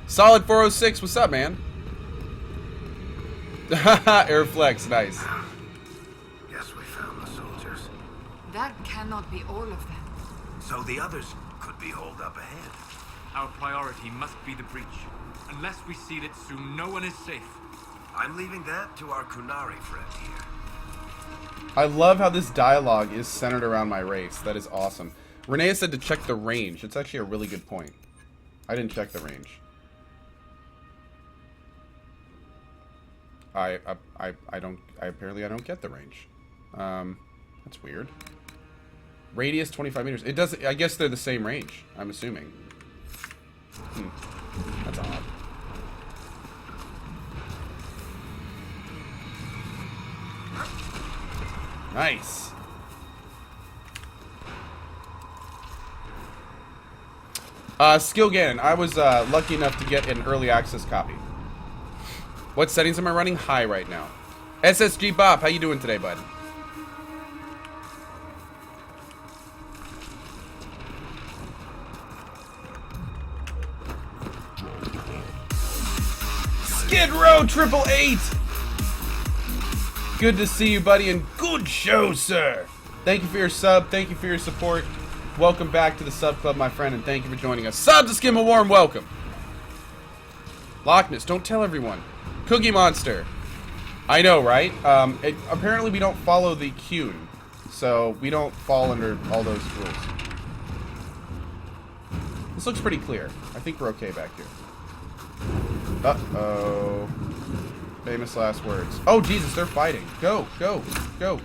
Solid 406, what's up, man? Haha, Airflex, nice. Guess we found the soldiers. That cannot be all of them. So the others could be holed up ahead. Our priority must be the breach. Unless we seal it soon, no one is safe. I'm leaving that to our Kunari friend here. I love how this dialogue is centered around my race. That is awesome. Renee said to check the range. It's actually a really good point. I didn't check the range. Apparently I don't get the range. That's weird. Radius 25 meters. It does. I guess they're the same range. I'm assuming. That's odd. Nice. Skill Ganon. I was lucky enough to get an early access copy. What settings am I running? High right now. SSG Bob, how you doing today, bud? Skid Row 888! Good to see you, buddy, and good show, sir! Thank you for your sub, thank you for your support. Welcome back to the sub club, my friend, and thank you for joining us. Sub to Skim, a warm welcome. Loch Ness, don't tell everyone. Cookie Monster. I know, right? Apparently we don't follow the Qun, so we don't fall under all those rules. This looks pretty clear. I think we're okay back here. Uh-oh. Famous last words. Oh, Jesus, they're fighting. Go, go, go.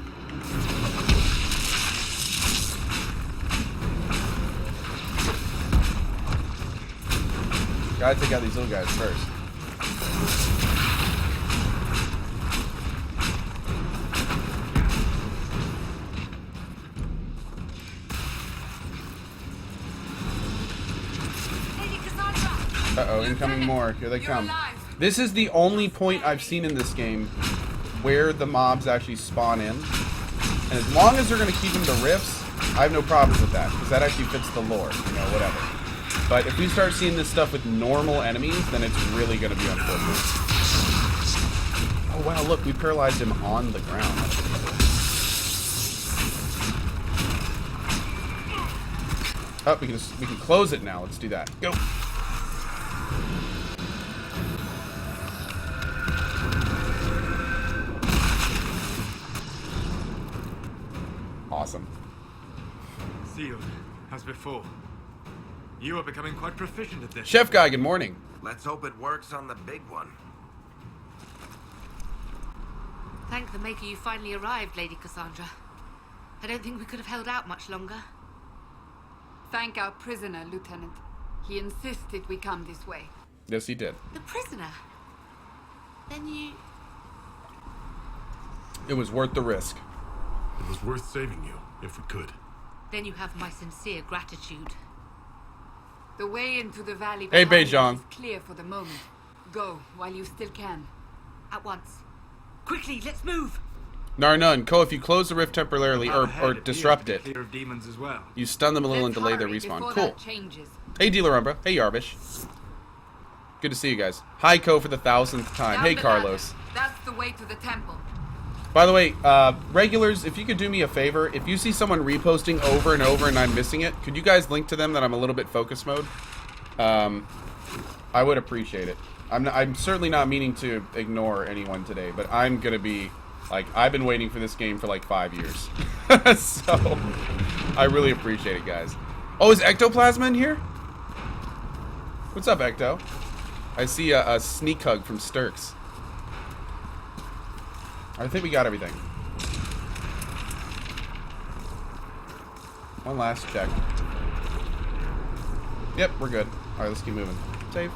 Gotta take out these little guys first. Uh-oh, incoming more. Here they come. This is the only point I've seen in this game where the mobs actually spawn in. And as long as they're going to keep them to rifts, I have no problems with that, because that actually fits the lore, you know, whatever. But if we start seeing this stuff with normal enemies, then it's really going to be unfortunate. Oh, wow, look, we paralyzed him on the ground. That's pretty cool. Oh, we can close it now. Let's do that. Go. Awesome. Sealed, as before. You are becoming quite proficient at this. Chef Guy, good morning. Let's hope it works on the big one. Thank the Maker you finally arrived, Lady Cassandra. I don't think we could have held out much longer. Thank our prisoner, Lieutenant. He insisted we come this way. Yes, he did. The prisoner? Then you... It was worth the risk. It was worth saving you, if we could. Then you have my sincere gratitude. The way into the valley Hey, behind Beijong. us is clear for the moment. Go, while you still can. At once. Quickly, let's move! Narnun, Ko, if you close the rift temporarily or Ahead disrupt appears it, to be clear of demons as well. you stun them a little and Let's delay their hurry respawn. before Cool. that changes. Hey, Dealer Umbra. Hey, Yarbish. Good to see you guys. Hi, Ko, for the 1000th time. Down Hey, the Carlos. ladder. That's the way to the temple. By the way, regulars, if you could do me a favor, if you see someone reposting over and over and I'm missing it, could you guys link to them that I'm a little bit focus mode? I would appreciate it. I'm certainly not meaning to ignore anyone today, but I'm gonna be like, I've been waiting for this game for like 5 years. So I really appreciate it, guys. Oh, is Ectoplasma in here? What's up, Ecto? I see a sneak hug from Sturks. I think we got everything. One last check. Yep, we're good. Alright, let's keep moving. Save.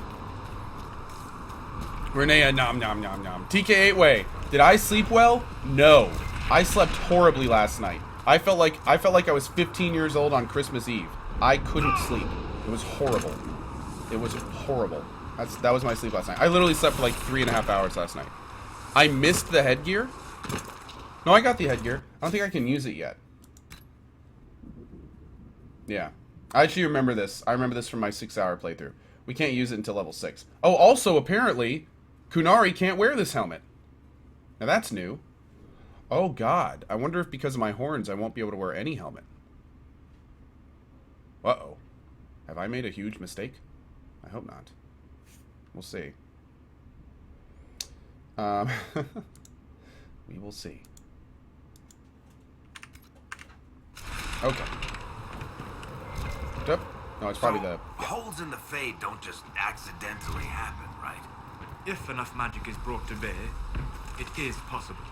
Renee, nom nom nom nom. TK8 way. Did I sleep well? No. I slept horribly last night. I felt like I was 15 years old on Christmas Eve. I couldn't sleep. It was horrible. It was horrible. That was my sleep last night. I literally slept for like 3.5 hours last night. I missed the headgear. No, I got the headgear. I don't think I can use it yet. Yeah. I actually remember this. I remember this from my 6-hour playthrough. We can't use it until level 6. Oh, also, apparently, Kunari can't wear this helmet. Now, that's new. Oh, God. I wonder if because of my horns, I won't be able to wear any helmet. Uh-oh. Have I made a huge mistake? I hope not. We'll see. We will see. Okay. Yep. No, it's probably the... Holes in the Fade don't just accidentally happen, right? If enough magic is brought to bear, it is possible.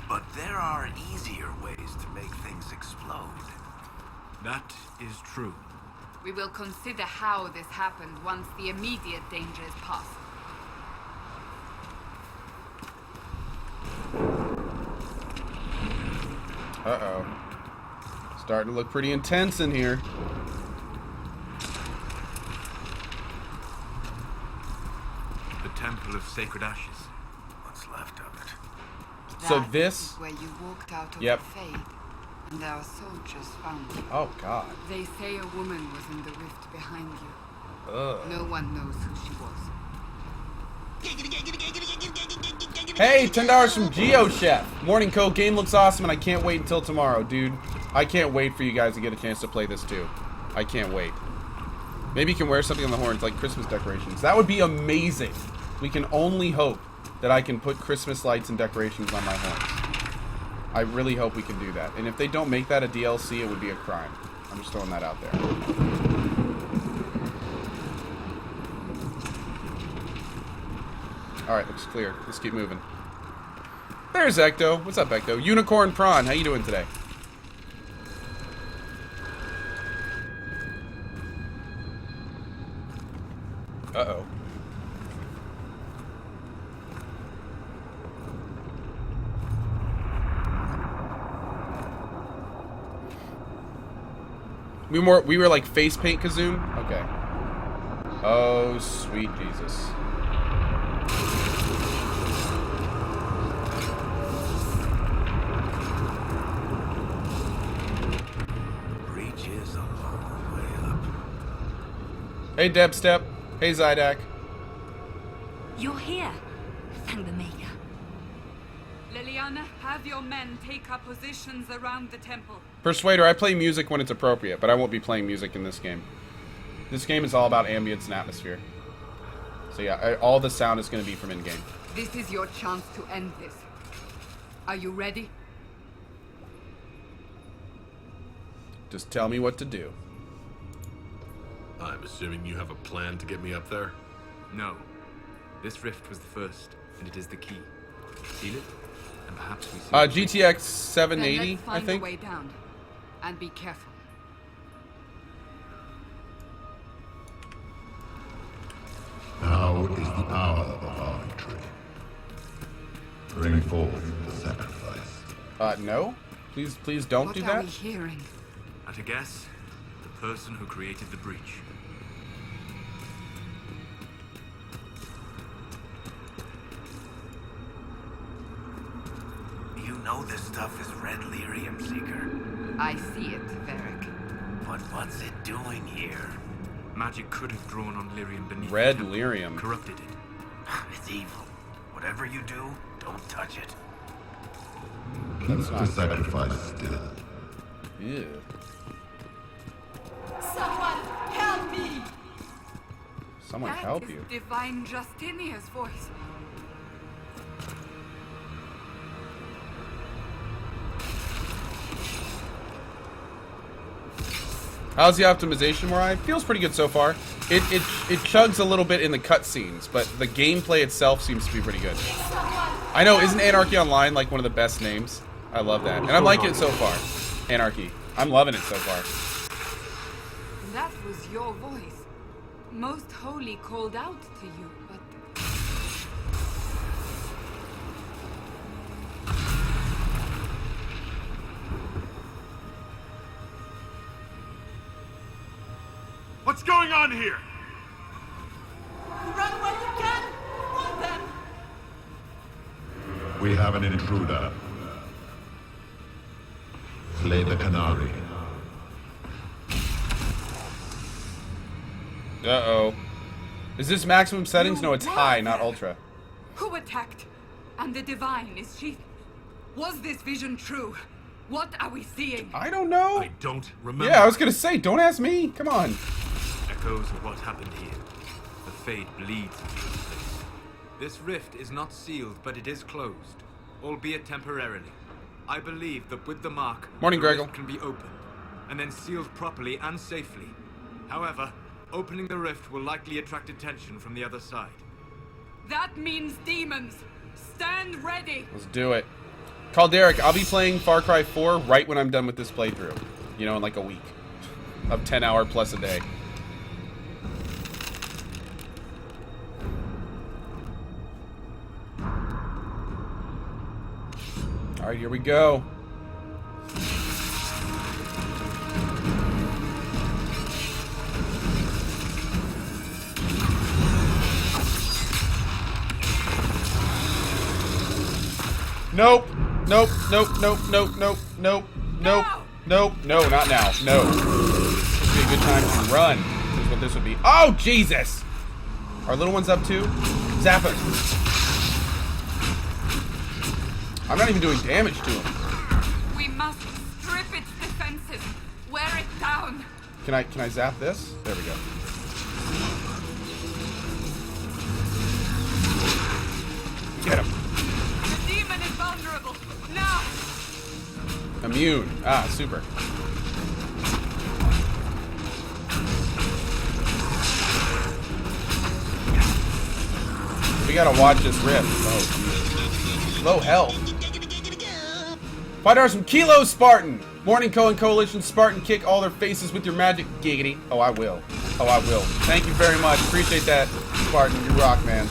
But there are easier ways to make things explode. That is true. We will consider how this happened once the immediate danger is past. Uh-oh. Starting to look pretty intense in here. The Temple of Sacred Ashes. What's left of it. So That this... is where you walked out of Yep. the Fade, and our soldiers found you. Oh, God. They say a woman was in the rift behind you. Ugh. No one knows who she was. Hey, $10 from GeoChef. Morning, Co. Game looks awesome, and I can't wait until tomorrow, dude. I can't wait for you guys to get a chance to play this, too. I can't wait. Maybe you can wear something on the horns, like Christmas decorations. That would be amazing. We can only hope that I can put Christmas lights and decorations on my horns. I really hope we can do that. And if they don't make that a DLC, it would be a crime. I'm just throwing that out there. Alright, looks clear. Let's keep moving. There's Ecto. What's up, Ecto? Unicorn Prawn, how you doing today? Uh-oh. We were like face paint Kazoom? Okay. Oh, sweet Jesus. Breach is a long way up. Hey, Debstep. Hey, Zydak. You're here. Thank the Maker. Liliana, have your men take up positions around the temple. Persuader, I play music when it's appropriate, but I won't be playing music in this game. This game is all about ambience and atmosphere. So yeah, all the sound is going to be from in-game. This is your chance to end this. Are you ready? Just tell me what to do. I'm assuming you have a plan to get me up there? No. This rift was the first, and it is the key. Seal it, and perhaps we see... GTX Then 780, let's I find think. a way down. And be careful. Now is the hour of Chantry. Bring forth the sacrifice. No. Please don't do What are that. we hearing? At a guess, the person who created the breach. You know this stuff is red lyrium, Seeker. I see it, Varric. But what's it doing here? Magic could have drawn on lyrium beneath Red the temple, lyrium. corrupted it. It's evil. Whatever you do, don't touch it. Keep the sacrifice still. Ew. Someone help me! Someone help you. Divine Justinia's voice. How's the optimization, Mariah? Feels pretty good so far. It chugs a little bit in the cutscenes, but the gameplay itself seems to be pretty good. I know, isn't Anarchy Online like one of the best names? I love that. And I'm liking it so far. Anarchy. I'm loving it so far. That was your voice. Most Holy called out to you, but... What's going on here? Run where you can! Want them! We have an intruder. Slay the canary. Uh-oh. Is this maximum settings? No, it's high, not ultra. Who attacked? And the Divine, is she... Was this vision true? What are we seeing? I don't know. I don't remember. Yeah, I was gonna say, don't ask me. Come on. Echoes of what happened here. The fate bleeds into this place. This rift is not sealed, but it is closed, albeit temporarily. I believe that with the mark, Morning, the Gregor. rift can be opened, and then sealed properly and safely. However, opening the rift will likely attract attention from the other side. That means demons! Stand ready! Let's do it. Call Derek. I'll be playing Far Cry 4 right when I'm done with this playthrough. You know, in like a week. Of 10 hour plus a day. Alright, here we go. Nope. Nope. Nope. Nope. Nope. Nope. Nope. Nope. Nope. No, not now. No. This would be a good time to run. Is what this would be. Oh, Jesus! Our little one's up too? Zap him. I'm not even doing damage to him. We must strip its defenses. Wear it down. Can I zap this? There we go. Get him. The demon is vulnerable. Now! Immune. Ah, super. We gotta watch this rift. Oh, low health. $5 from Kilo Spartan. Morning Cohen Coalition Spartan kick all their faces with your magic. Giggity. Oh, I will. Oh, I will. Thank you very much. Appreciate that, Spartan. You rock, man.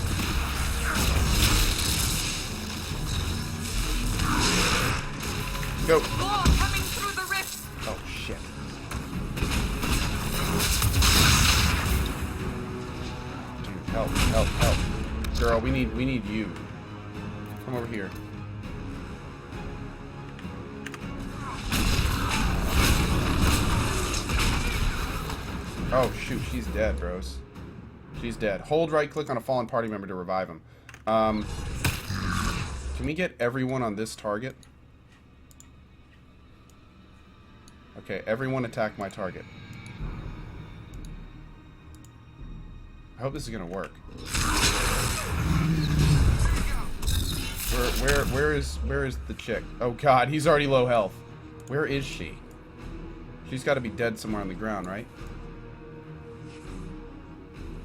Go. More coming through the rift. Oh, shit. Dude, help, help, help. Girl, we need you. Come over here. Oh, shoot, she's dead, bros. She's dead. Hold right click on a fallen party member to revive him. Can we get everyone on this target? Okay, everyone attack my target. I hope this is gonna work. Where is the chick? Oh god, he's already low health. Where is she? She's gotta be dead somewhere on the ground, right?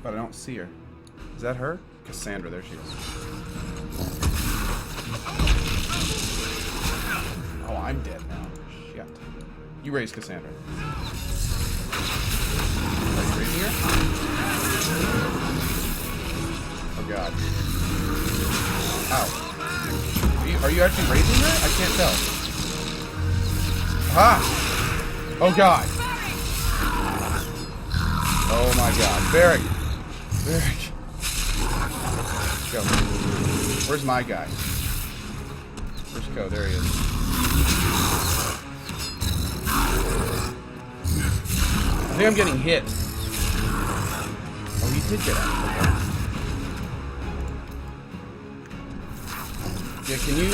But I don't see her. Is that her? Cassandra, there she is. Oh, I'm dead now. Shit. You raise Cassandra. Are you raising her? Oh god. Ow. Are you actually raising her? I can't tell. Ah! Oh god. Oh my god. Barrick. Barrick. Go. Where's my guy? Where's Co? There he is. I think I'm getting hit. Oh, he did get out. Okay. Yeah, can you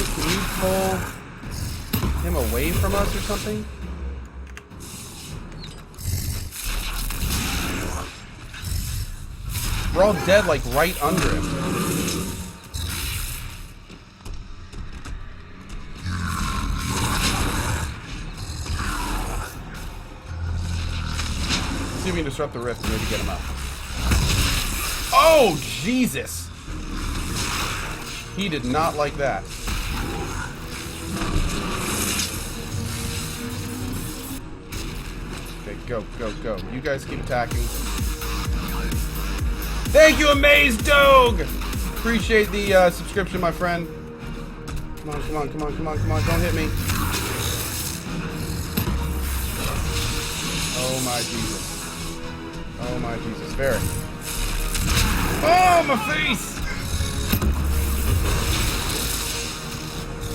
pull? him away from us or something? We're all dead, like, right under him. See if we can disrupt the rift and maybe get him out. Oh, Jesus! He did not like that. Okay, go, go, go. You guys keep attacking. Thank you, Amaze Dog! Appreciate the subscription, my friend. Come on, come on, come on, come on, come on. Don't hit me. Oh, my Jesus. Oh, my Jesus. Varric. Oh, my face!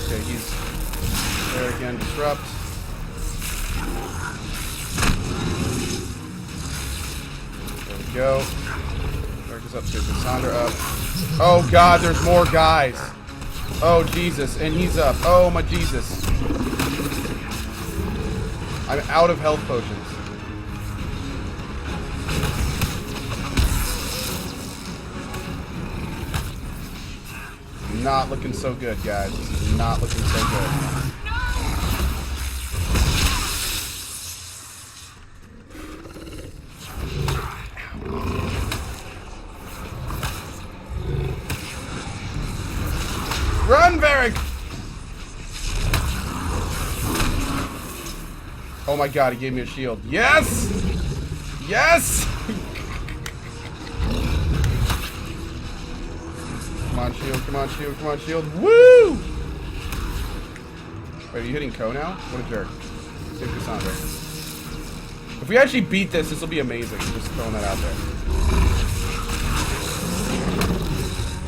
Okay, he's there again. Disrupt. There we go. Varric is up to Cassandra up. Oh, God, there's more guys. Oh, Jesus. And he's up. Oh, my Jesus. I'm out of health potions. Not looking so good, guys. This is not looking so good. Run, Varric! Oh my God, he gave me a shield. Yes! Yes! Come on, shield, come on, shield, come on, shield. Woo! Wait, are you hitting Ko now? What a jerk. Save Cassandra. If we actually beat this, this will be amazing. Just throwing that out there.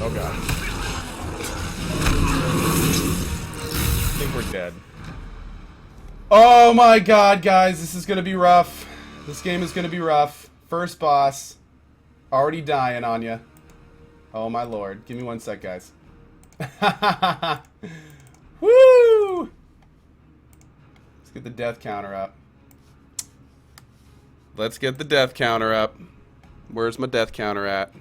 Oh, God. I think we're dead. Oh, my God, guys. This is going to be rough. This game is going to be rough. First boss. Already dying on you. Oh, my Lord. Give me 1 sec, guys. Woo! Let's get the death counter up. Let's get the death counter up. Where's my death counter at?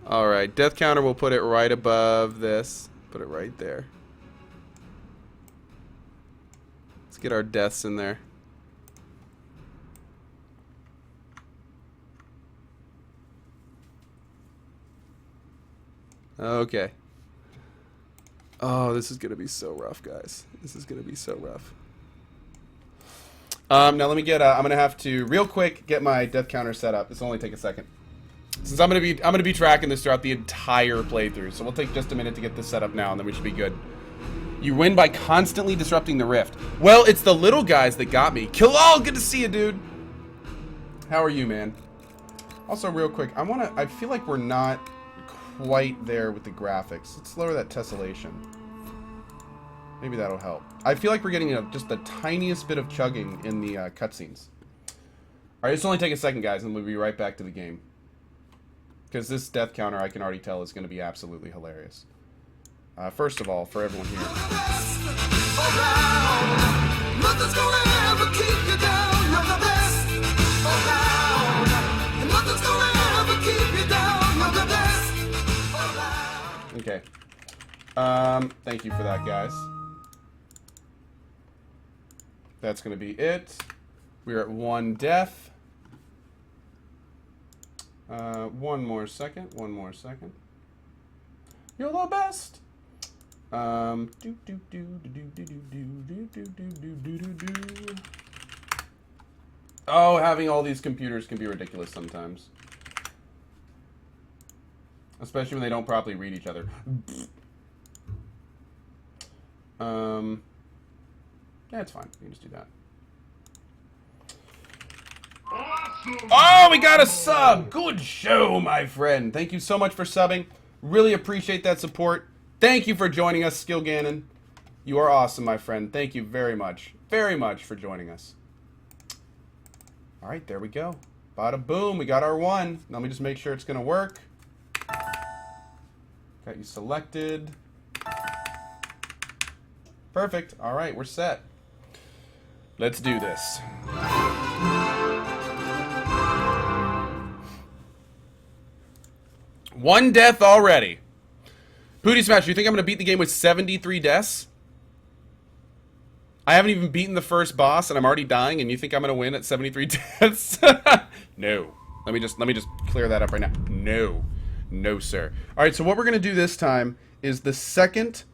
Alright, death counter, we'll put it right above this. Put it right there. Let's get our deaths in there. Okay. Oh, this is gonna be so rough, guys. This is gonna be so rough. Now let me get. I'm gonna have to real quick get my death counter set up. This will only take a second, since I'm gonna be tracking this throughout the entire playthrough. So we'll take just a minute to get this set up now, and then we should be good. You win by constantly disrupting the rift. Well, it's the little guys that got me. Killal, good to see you, dude. How are you, man? Also, real quick, I feel like we're not quite there with the graphics. Let's lower that tessellation. Maybe that'll help. I feel like we're getting just the tiniest bit of chugging in the cutscenes. Alright, this will only take a second, guys, and we'll be right back to the game. Because this death counter, I can already tell, is going to be absolutely hilarious. First of all, for everyone here. Nothing's gonna ever keep you down. You're the best around. And nothing's gonna ever keep you down. You're the best around. Okay. Thank you for that, guys. That's going to be it. We're at 1 death. One more second. You're the best. Oh, having all these computers can be ridiculous sometimes. Especially when they don't properly read each other. Yeah, it's fine. We can just do that. Oh, we got a sub! Good show, my friend. Thank you so much for subbing. Really appreciate that support. Thank you for joining us, Skill Ganon. You are awesome, my friend. Thank you very much for joining us. Alright, there we go. Bada boom, we got our 1. Let me just make sure it's going to work. Got you selected. Perfect. All right, we're set. Let's do this. One death already. Booty Smash, you think I'm going to beat the game with 73 deaths? I haven't even beaten the first boss and I'm already dying and you think I'm going to win at 73 deaths? No. Let me just clear that up right now. No. No, sir. All right, so what we're going to do this time is the second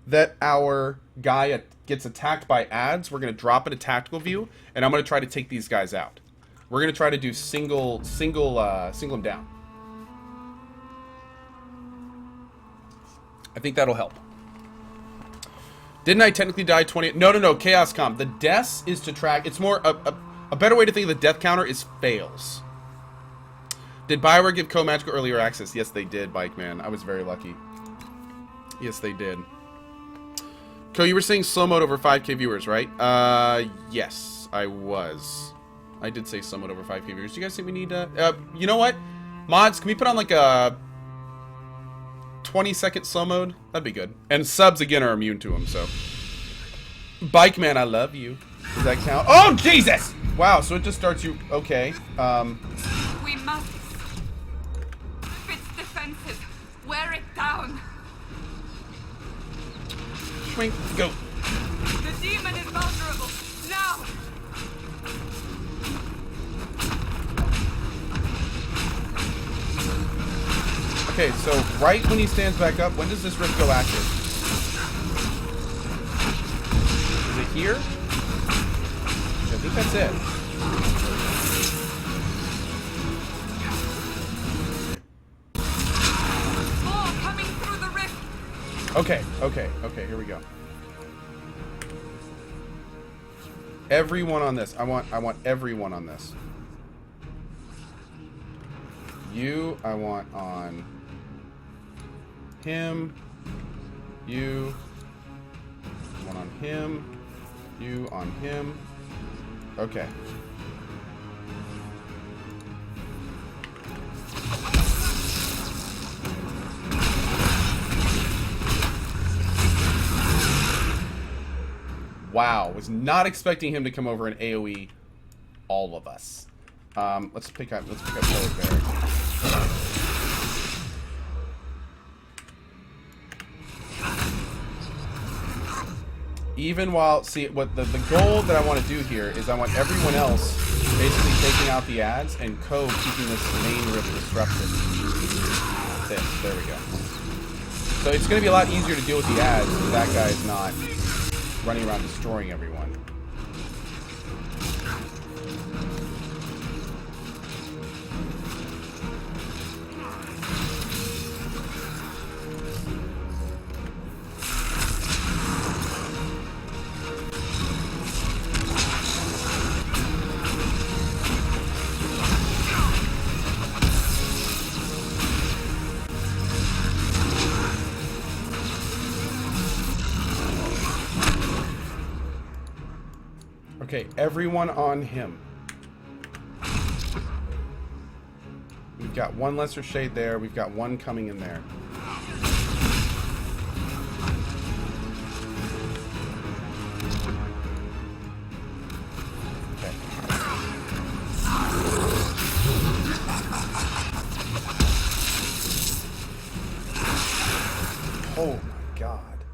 that our guy gets attacked by ads, we're going to drop into tactical view and I'm going to try to take these guys out. We're going to try to do single them down. I think that'll help. Didn't I technically die 20? No, Chaos Comp. The deaths is to track. It's more, a better way to think of the death counter is fails. Did Bioware give Co-Magical earlier access? Yes, they did, Bike Man. I was very lucky. Yes, they did. Co, you were saying slow mode over 5K viewers, right? Yes, I was. I did say slow mode over 5K viewers. Do you guys think we need, you know what? Mods, can we put on like a 20-second slow mode? That'd be good. And subs, again, are immune to them, so. Bike Man, I love you. Does that count? Oh, Jesus! Wow, so it just starts you... Okay. We must. It's defensive. Wear it down. Swing. Go. The demon is vulnerable. Now! Okay, so right when he stands back up, when does this rift go active? Is it here? I think that's it. More coming through the rift. Okay, here we go. Everyone on this. I want everyone on this. You, I want on him, you, one on him, you on him. Okay. Wow, was not expecting him to come over and AoE all of us. Let's pick up Polar Bear. Even while, see, what the goal that I want to do here is I want everyone else basically taking out the ads and Co keeping this main rift disrupted. There we go. So it's going to be a lot easier to deal with the ads if that guy is not running around destroying everyone. Okay, everyone on him. We've got one lesser shade there. We've got one coming in there. Okay. Oh my god.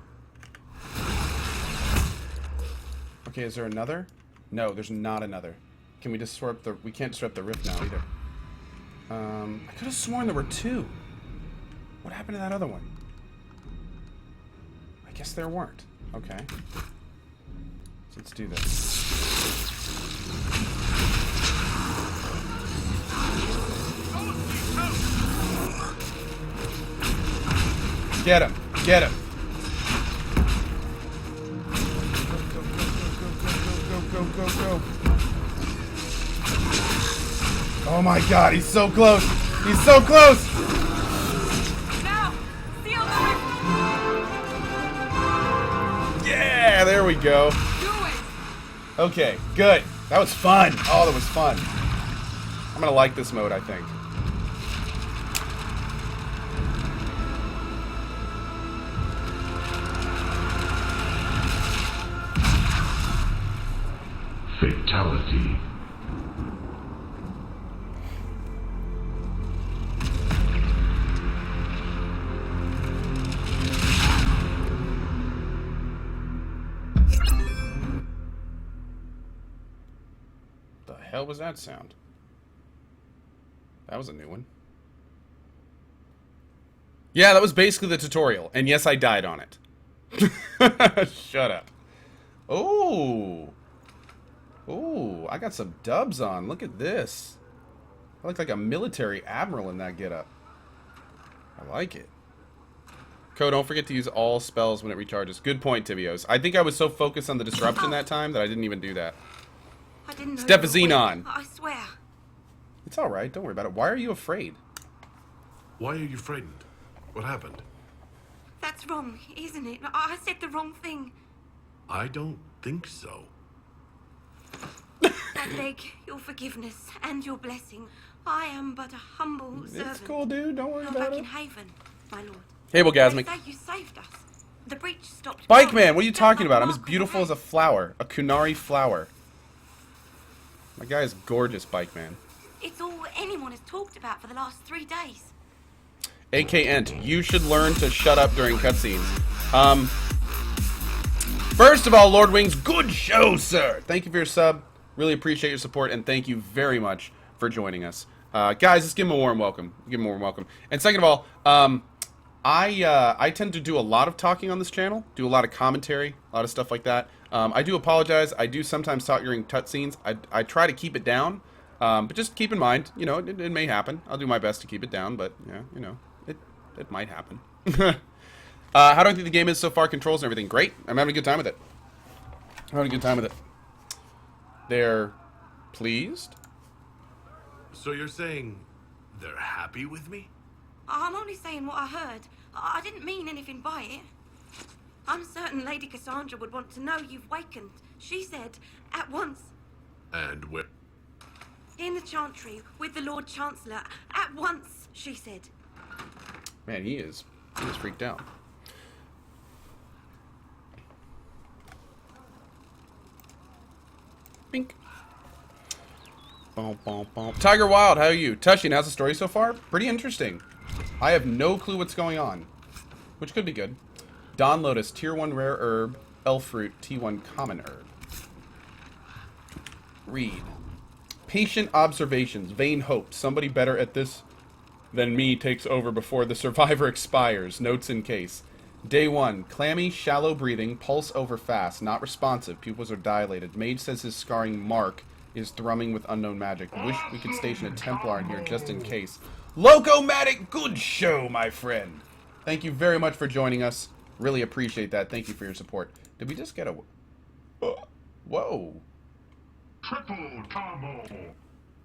Okay, is there another? No, there's not another. Can we disrupt the... We can't disrupt the rift now either. I could have sworn there were two. What happened to that other one? I guess there weren't. Okay. So let's do this. Get him! Get him! Go. Oh my god, he's so close! He's so close! Now, seal the rift. Yeah, there we go. Do it. Okay, good. That was fun. Oh, that was fun. I'm gonna like this mode, I think. Fatality. The hell was that sound? That was a new one. Yeah, that was basically the tutorial. And yes, I died on it. Shut up. Oh. Oh, I got some dubs on. Look at this. I look like a military admiral in that getup. I like it. Co, don't forget to use all spells when it recharges. Good point, Tibios. I think I was so focused on the disruption that time that I didn't even do that. I didn't know. Step a Xenon. I swear. It's alright, don't worry about it. Why are you afraid? Why are you frightened? What happened? That's wrong, isn't it? I said the wrong thing. I don't think so. I beg your forgiveness and your blessing. I am but a humble servant. It's cool, dude. Don't worry about back it. in Haven, my lord. Hey, Bulgasmic. They say you saved us. The breach stopped. Bike man, what are you talking about? I'm as beautiful as a flower. A Kunari flower. My guy is gorgeous, Bike man. It's all anyone has talked about for the last 3 days. AK Ent, you should learn to shut up during cutscenes. First of all, Lord Wings, good show, sir. Thank you for your sub. Really appreciate your support, and thank you very much for joining us. Guys, let's give him a warm welcome. Give him a warm welcome. And second of all, I tend to do a lot of talking on this channel, do a lot of commentary, a lot of stuff like that. I do apologize. I do sometimes talk during cutscenes. I try to keep it down, but just keep in mind, you know, it may happen. I'll do my best to keep it down, but yeah, you know, it might happen. How do I think the game is so far? Controls and everything. Great. I'm having a good time with it. I'm having a good time with it. They're pleased? So you're saying they're happy with me? I'm only saying what I heard. I didn't mean anything by it. I'm certain Lady Cassandra would want to know you've wakened. She said, at once. And where? In the Chantry, with the Lord Chancellor. At once, she said. Man, he is freaked out. Bink. Bom, bom, bom. Tiger Wild, how are you? Tushin, how's the story so far? Pretty interesting. I have no clue what's going on, which could be good. Dawn Lotus, tier 1 rare herb. Elf fruit, T1 common herb. Read. Patient observations, vain hope. Somebody better at this than me takes over before the survivor expires. Notes in case. Day 1. Clammy, shallow breathing, pulse over fast, not responsive, pupils are dilated. Mage says his scarring mark is thrumming with unknown magic. Wish we could station a Templar in here just in case. Locomatic, good show, my friend. Thank you very much for joining us. Really appreciate that. Thank you for your support. Did we just get a... Whoa. Triple combo.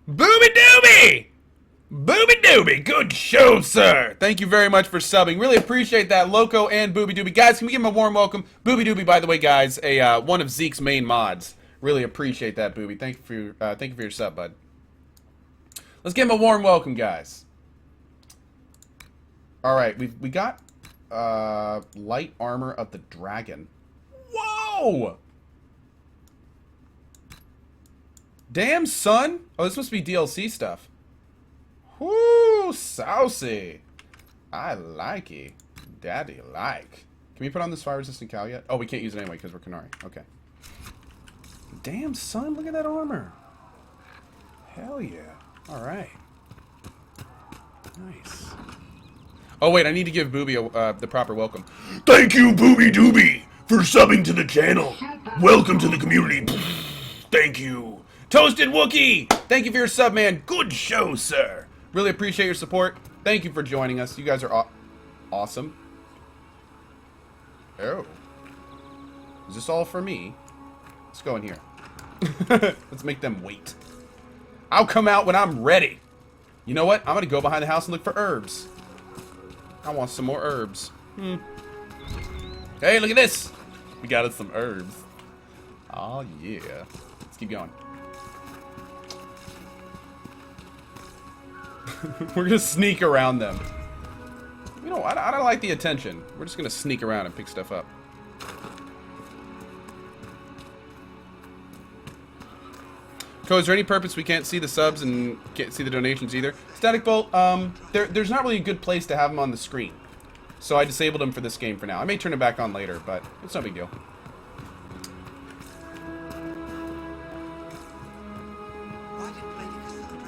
Booby Dooby! Booby Dooby, good show, sir! Thank you very much for subbing. Really appreciate that, Loco and Booby Dooby. Guys, can we give him a warm welcome? Booby Dooby, by the way, guys, one of Zeke's main mods. Really appreciate that, Booby. Thank you for your sub, bud. Let's give him a warm welcome, guys. All right, we got light armor of the dragon. Whoa! Damn, son! Oh, this must be DLC stuff. Whoo, saucy. I like it. Daddy like. Can we put on this fire-resistant cowl yet? Oh, we can't use it anyway because we're Kunari. Okay. Damn, son, look at that armor. Hell yeah. Alright. Nice. Oh, wait, I need to give Booby the proper welcome. Thank you, Booby Dooby, for subbing to the channel. Welcome to the community. Thank you. Toasted Wookie! Thank you for your sub, man. Good show, sir. Really appreciate your support. Thank you for joining us. You guys are awesome. Oh. Is this all for me? Let's go in here. Let's make them wait. I'll come out when I'm ready. You know what? I'm going to go behind the house and look for herbs. I want some more herbs. Hey, look at this. We got us some herbs. Oh, yeah. Let's keep going. We're gonna sneak around them. You know, I don't like the attention. We're just gonna sneak around and pick stuff up. Co, is there any purpose we can't see the subs and can't see the donations either? Static Bolt, there's not really a good place to have them on the screen. So I disabled them for this game for now. I may turn it back on later, but it's no big deal.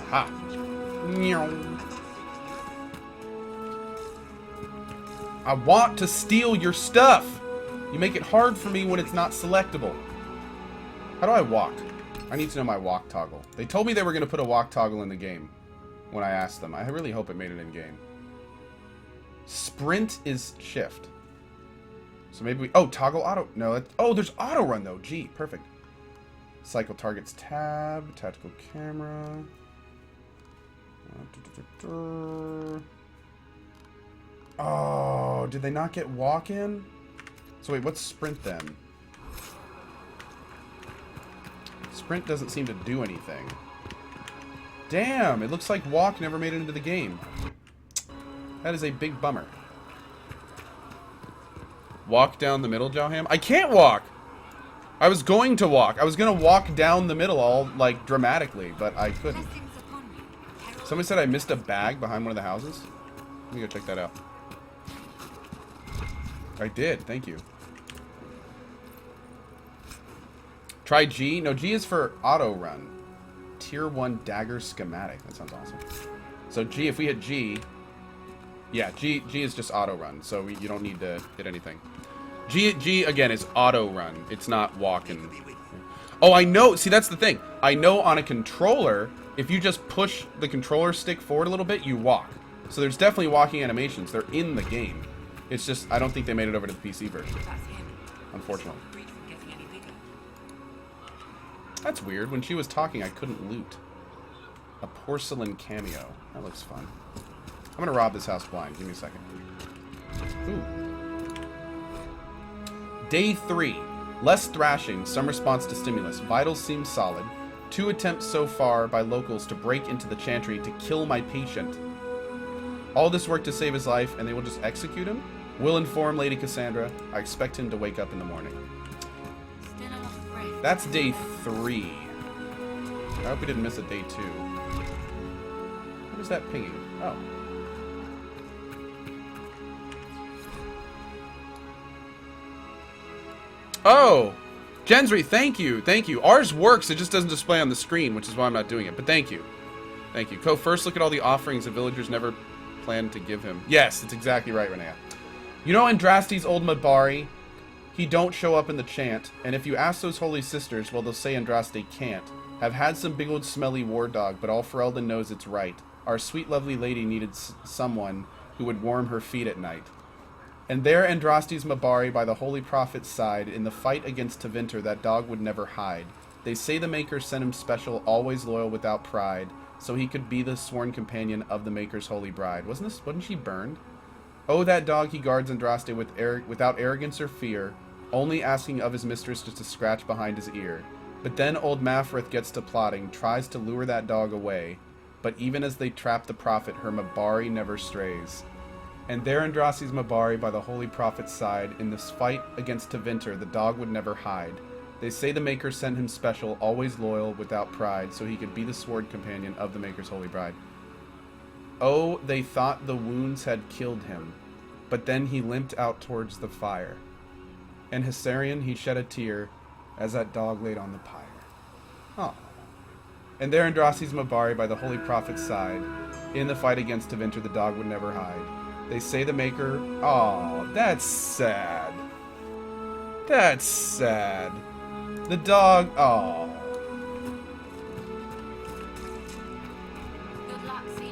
Ha. I want to steal your stuff. You make it hard for me when it's not selectable. How do I walk? I need to know my walk toggle. They told me they were going to put a walk toggle in the game when I asked them. I really hope it made it in game. Sprint is shift. So maybe we... Oh, toggle auto... No, oh, there's auto run though. Gee, perfect. Cycle targets tab. Tactical camera. Oh, did they not get walk in? So wait, what's sprint then? Sprint doesn't seem to do anything. Damn, it looks like walk never made it into the game. That is a big bummer. Walk down the middle, Jawham? I can't walk! I was going to walk. I was going to walk down the middle all, like, dramatically, but I couldn't. Somebody said I missed a bag behind one of the houses. Let me go check that out. I did, thank you. Try G. No, G is for auto run. Tier 1 dagger schematic. That sounds awesome. So G, if we hit G... Yeah, G is just auto run, so you don't need to hit anything. G again, is auto run. It's not walking. Oh, I know. See, that's the thing. I know on a controller, if you just push the controller stick forward a little bit, you walk. So there's definitely walking animations. They're in the game. It's just, I don't think they made it over to the PC version. Unfortunately. That's weird. When she was talking, I couldn't loot. A porcelain cameo. That looks fun. I'm gonna rob this house blind. Give me a second. Ooh. Day 3. Less thrashing. Some response to stimulus. Vitals seem solid. 2 attempts so far by locals to break into the Chantry to kill my patient. All this work to save his life, and they will just execute him? Will inform Lady Cassandra. I expect him to wake up in the morning. That's day 3. I hope we didn't miss a day 2. What is that pinging? Oh. Oh! Gensry, thank you. Thank you. Ours works, it just doesn't display on the screen, which is why I'm not doing it. But thank you. Thank you. Co, first look at all the offerings the villagers never planned to give him. Yes, it's exactly right, Renea. You know Andraste's old Mabari? He don't show up in the chant, and if you ask those holy sisters, well, they'll say Andraste can't. Have had some big old smelly war dog, but all Ferelden knows it's right. Our sweet lovely lady needed someone who would warm her feet at night. And there Andraste's Mabari by the holy prophet's side, in the fight against Tevinter, that dog would never hide. They say the Maker sent him special, always loyal without pride, so he could be the sworn companion of the Maker's holy bride. Wasn't she burned? Oh, that dog he guards Andraste without arrogance or fear, only asking of his mistress just to scratch behind his ear. But then old Mafrith gets to plotting, tries to lure that dog away. But even as they trap the prophet, her Mabari never strays. And there Andraste's Mabari by the holy prophet's side, in this fight against Tevinter, the dog would never hide. They say the Maker sent him special, always loyal, without pride, so he could be the sword companion of the Maker's holy bride. Oh, they thought the wounds had killed him, but then he limped out towards the fire. And Hessarian, he shed a tear as that dog laid on the pyre. Oh. And there Andraste's Mabari by the holy prophet's side, in the fight against Tevinter, the dog would never hide. They say the Maker... Oh, that's sad. That's sad. The dog... Oh.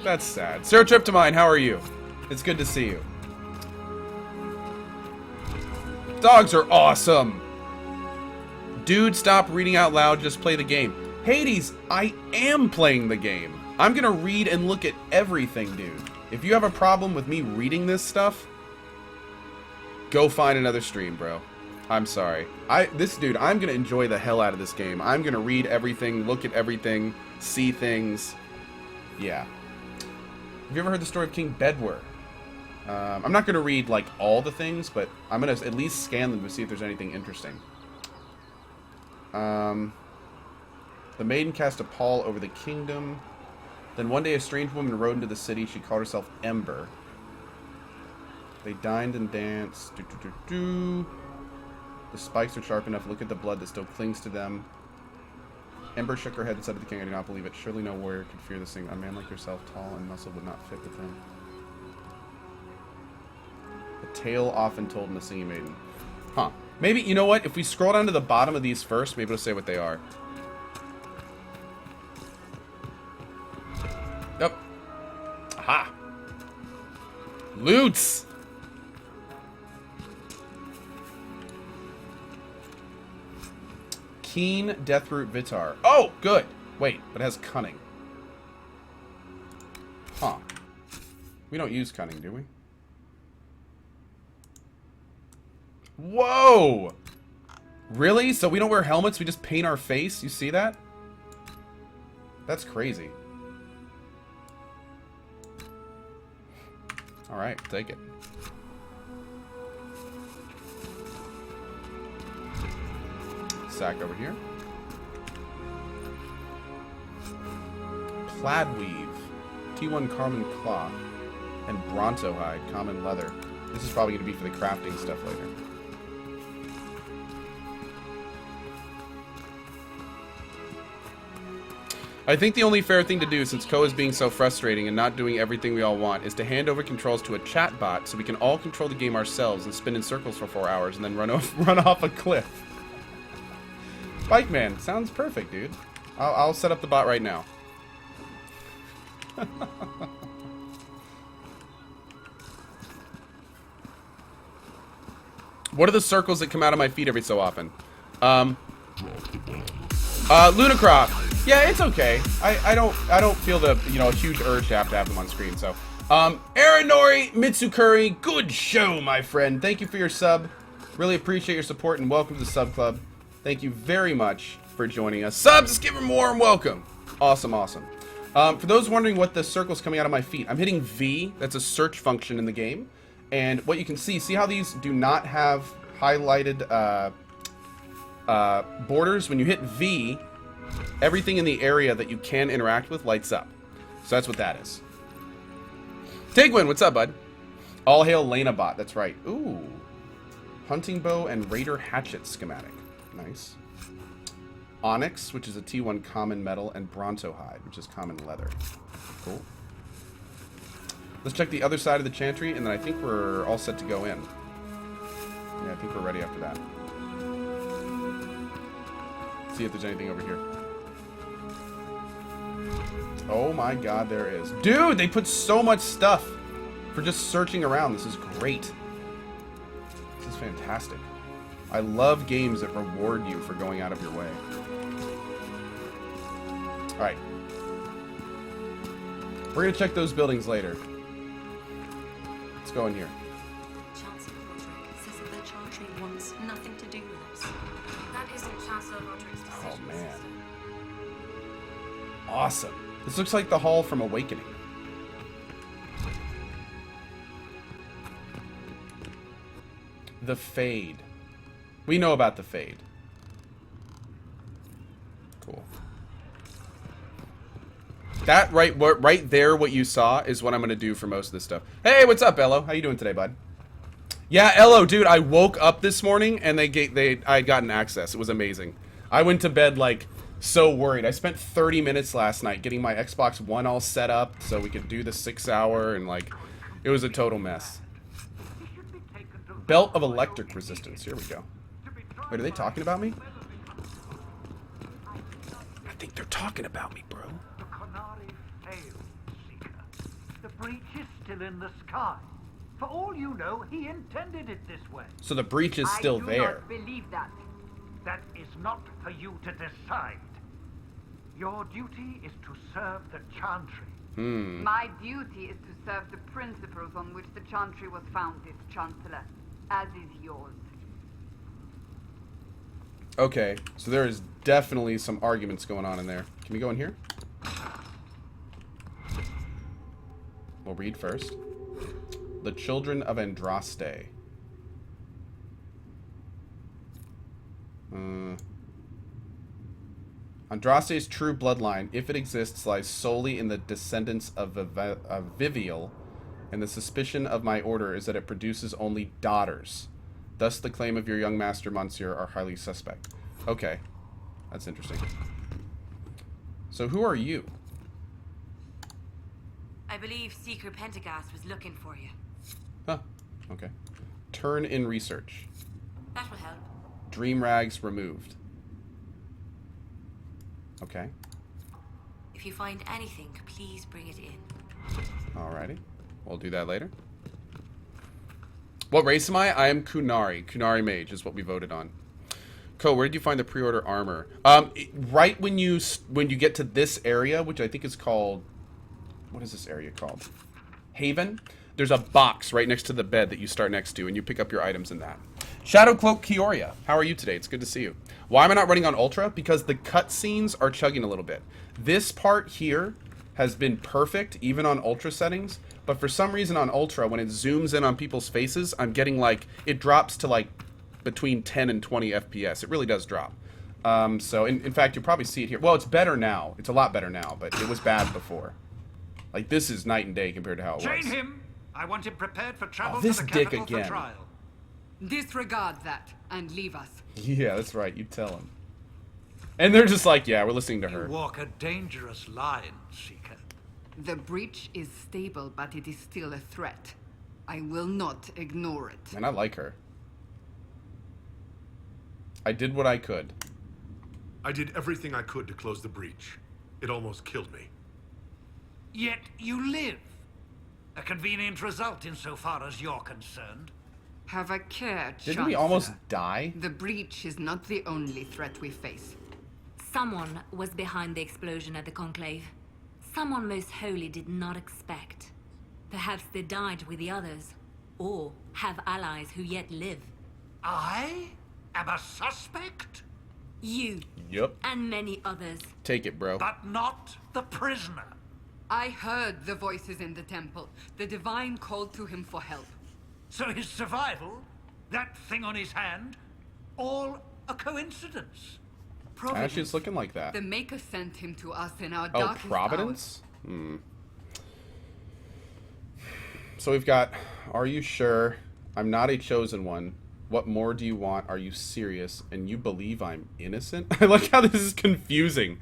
That's sad. Sarah Triptomine, how are you? It's good to see you. Dogs are awesome. Dude, stop reading out loud. Just play the game. Hades, I am playing the game. I'm gonna read and look at everything, dude. If you have a problem with me reading this stuff, go find another stream, bro. I'm sorry. I'm gonna enjoy the hell out of this game. I'm gonna read everything, look at everything, see things. Yeah. Have you ever heard the story of King Bedwer? I'm not gonna read, like, all the things, but I'm gonna at least scan them to see if there's anything interesting. The maiden cast a pall over the kingdom. Then one day a strange woman rode into the city. She called herself Ember. They dined and danced. The spikes are sharp enough. Look at the blood that still clings to them. Ember shook her head and said to the king, I do not believe it. Surely no warrior could fear this thing. A man like yourself, tall and muscled, would not fit with him. A tale often told in the singing maiden. Huh. Maybe, you know what? If we scroll down to the bottom of these first, maybe it'll say what they are. Yep. Aha. Loots! Keen Deathroot Vitar. Oh, good. Wait, but it has cunning. Huh. We don't use cunning, do we? Whoa! Really? So we don't wear helmets, we just paint our face? You see that? That's crazy. Alright, take it. Sack over here. Plaidweave, T1 Carmen Cloth, and Bronto Hide, common leather. This is probably going to be for the crafting stuff later. I think the only fair thing to do, since Koh is being so frustrating and not doing everything we all want, is to hand over controls to a chat bot so we can all control the game ourselves and spin in circles for 4 hours and then run off a cliff. Bike Man, sounds perfect, dude. I'll set up the bot right now. What are the circles that come out of my feet every so often? Lunacroft. Yeah, it's okay. I don't feel the, you know, a huge urge to have them on screen. So, Aranori Mitsukuri, good show, my friend. Thank you for your sub. Really appreciate your support and welcome to the sub club. Thank you very much for joining us. Subs, let's give them a warm welcome. Awesome, awesome. For those wondering what the circle's coming out of my feet, I'm hitting V. That's a search function in the game. And what you can see how these do not have highlighted borders? When you hit V, everything in the area that you can interact with lights up. So that's what that is. Tigwin, what's up, bud? All hail Lanabot, that's right. Ooh. Hunting bow and raider hatchet schematic. Nice. Onyx, which is a T1 common metal, and Bronto hide, which is common leather. Cool. Let's check the other side of the Chantry, and then I think we're all set to go in. Yeah, I think we're ready after that. See if there's anything over here. Oh my god, there is. Dude, they put so much stuff for just searching around. This is great. This is fantastic. I love games that reward you for going out of your way. Alright. We're going to check those buildings later. Let's go in here. Chancellor Roderick says that the Chantry wants nothing to do with us. That isn't Chancellor Roderick's decision. Oh, man. Awesome. This looks like the hall from Awakening. The Fade. We know about the Fade. Cool. That right there, what you saw, is what I'm going to do for most of this stuff. Hey, what's up, Ello? How you doing today, bud? Yeah, Ello, dude, I woke up this morning and I got an access. It was amazing. I went to bed, like, so worried. I spent 30 minutes last night getting my Xbox One all set up so we could do the 6-hour, and, like, it was a total mess. Belt of electric resistance. Here we go. Wait, are they talking about me? I think they're talking about me, bro. The Qunari failed, Seeker. The breach is still in the sky. For all you know, he intended it this way. So the breach is still there. I do not believe that. That is not for you to decide. Your duty is to serve the Chantry. My duty is to serve the principles on which the Chantry was founded, Chancellor, as is yours. Okay, so there is definitely some arguments going on in there. Can we go in here? We'll read first. The Children of Andraste. Andraste's true bloodline, if it exists, lies solely in the descendants of Vivial, and the suspicion of my order is that it produces only daughters. Thus, the claim of your young master, Monsieur, are highly suspect. Okay. That's interesting. So, who are you? I believe Seeker Pentagast was looking for you. Huh. Okay. Turn in research. That will help. Dream rags removed. Okay. If you find anything, please bring it in. Alrighty. We'll do that later. What race am I? I am Kunari. Kunari Mage is what we voted on. Co, where did you find the pre-order armor? Right when you get to this area, which I think is called... What is this area called? Haven. There's a box right next to the bed that you start next to, and you pick up your items in that. Shadow Cloak Kioria, how are you today? It's good to see you. Why am I not running on Ultra? Because the cutscenes are chugging a little bit. This part here has been perfect, even on Ultra settings, but for some reason on Ultra, when it zooms in on people's faces, I'm getting like, it drops to like between 10 and 20 FPS. It really does drop. So, in fact, you'll probably see it here. Well, it's better now. It's a lot better now, but it was bad before. Like, this is night and day compared to how it was. Chain him! I want him prepared for travel this to the dick capital again. for trial. Disregard that and leave us. Yeah, that's right. You tell him. And they're just like, yeah, we're listening to her. You walk a dangerous line, Seeker. The breach is stable, but it is still a threat. I will not ignore it. And I like her. I did what I could. I did everything I could to close the breach. It almost killed me. Yet you live. A convenient result insofar as you're concerned. Have a care, Didn't we almost die? The breach is not the only threat we face. Someone was behind the explosion at the Conclave. Someone most holy did not expect. Perhaps they died with the others, or have allies who yet live. I am a suspect? You. Yep. And many others. Take it, bro. But not the prisoner. I heard the voices in the temple. The Divine called to him for help. So his survival, that thing on his hand, all a coincidence. Providence. Actually, it's looking like that. The Maker sent him to us in our Oh, darkest Providence? Hmm. So we've got, are you sure? I'm not a chosen one. What more do you want? Are you serious? And you believe I'm innocent? I like how this is confusing.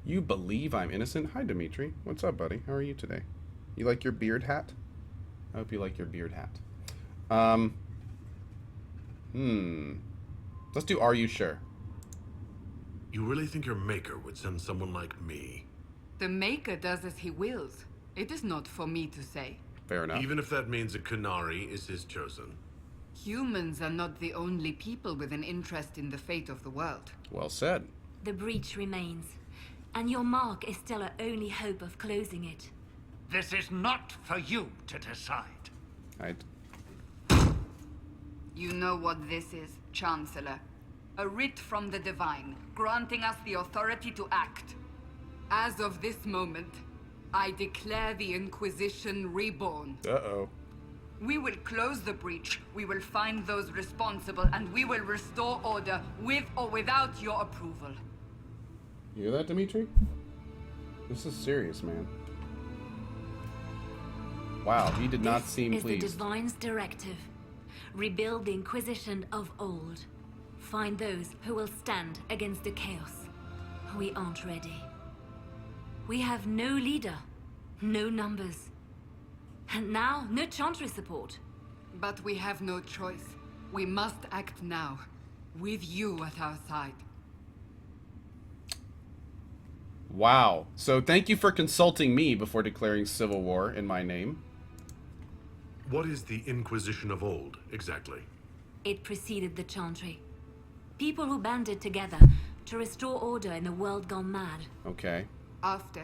You believe I'm innocent? Hi, Dimitri. What's up, buddy? How are you today? You like your beard hat? I hope you like your beard hat. Let's do Are You Sure? You really think your maker would send someone like me? The Maker does as he wills. It is not for me to say. Fair enough. Even if that means a Kunari is his chosen. Humans are not the only people with an interest in the fate of the world. Well said. The breach remains, and your mark is still our only hope of closing it. This is not for you to decide. You know what this is, Chancellor. A writ from the Divine, granting us the authority to act. As of this moment, I declare the Inquisition reborn. Uh-oh. We will close the breach, we will find those responsible, and we will restore order with or without your approval. You hear that, Dimitri? This is serious, man. Wow, he did not seem pleased. This is the Divine's directive. Rebuild the Inquisition of old. Find those who will stand against the chaos. We aren't ready. We have no leader, no numbers. And now, no Chantry support. But we have no choice. We must act now, with you at our side. Wow. So thank you for consulting me before declaring civil war in my name. What is the Inquisition of old, exactly? It preceded the Chantry. People who banded together to restore order in a world gone mad. Okay. After,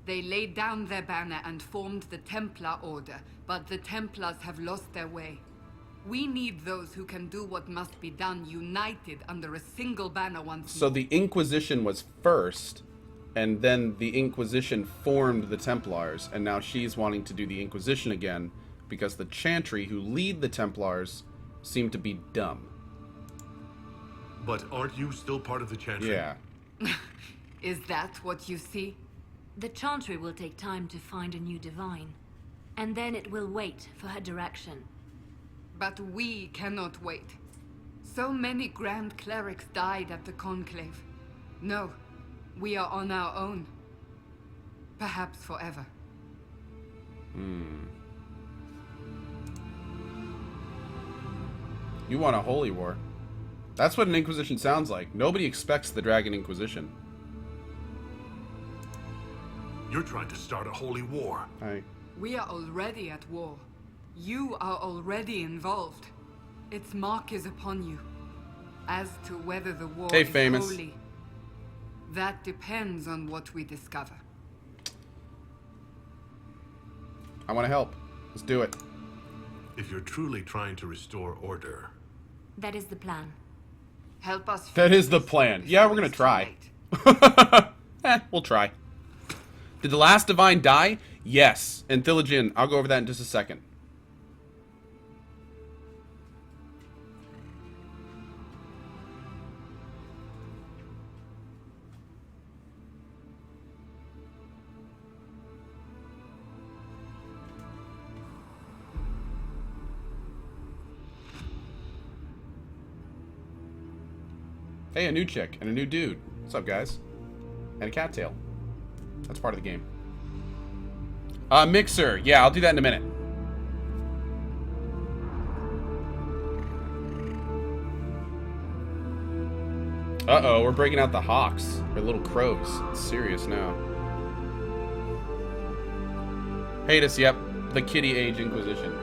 they laid down their banner and formed the Templar Order, but the Templars have lost their way. We need those who can do what must be done, united under a single banner once more. So the Inquisition was first, and then the Inquisition formed the Templars, and now she's wanting to do the Inquisition again, because the Chantry, who lead the Templars, seem to be dumb. But aren't you still part of the Chantry? Yeah. Is that what you see? The Chantry will take time to find a new divine, and then it will wait for her direction. But we cannot wait. So many Grand Clerics died at the Conclave. No, we are on our own. Perhaps forever. You want a holy war. That's what an Inquisition sounds like. Nobody expects the Dragon Inquisition. You're trying to start a holy war. We are already at war. You are already involved. Its mark is upon you. As to whether the war is famous. holy, that depends on what we discover. I want to help. Let's do it. If you're truly trying to restore order, That is the plan. Help us. That is the plan. Yeah, we're gonna try. We'll try. Did the last divine die? Yes. And Thilligian, I'll go over that in just a second. Hey, a new chick and a new dude. What's up, guys? And a cattail. That's part of the game. Mixer. Yeah, I'll do that in a minute. Uh-oh, we're breaking out the hawks. They're little crows. It's serious now. Hades, yep. The Kitty Age Inquisition.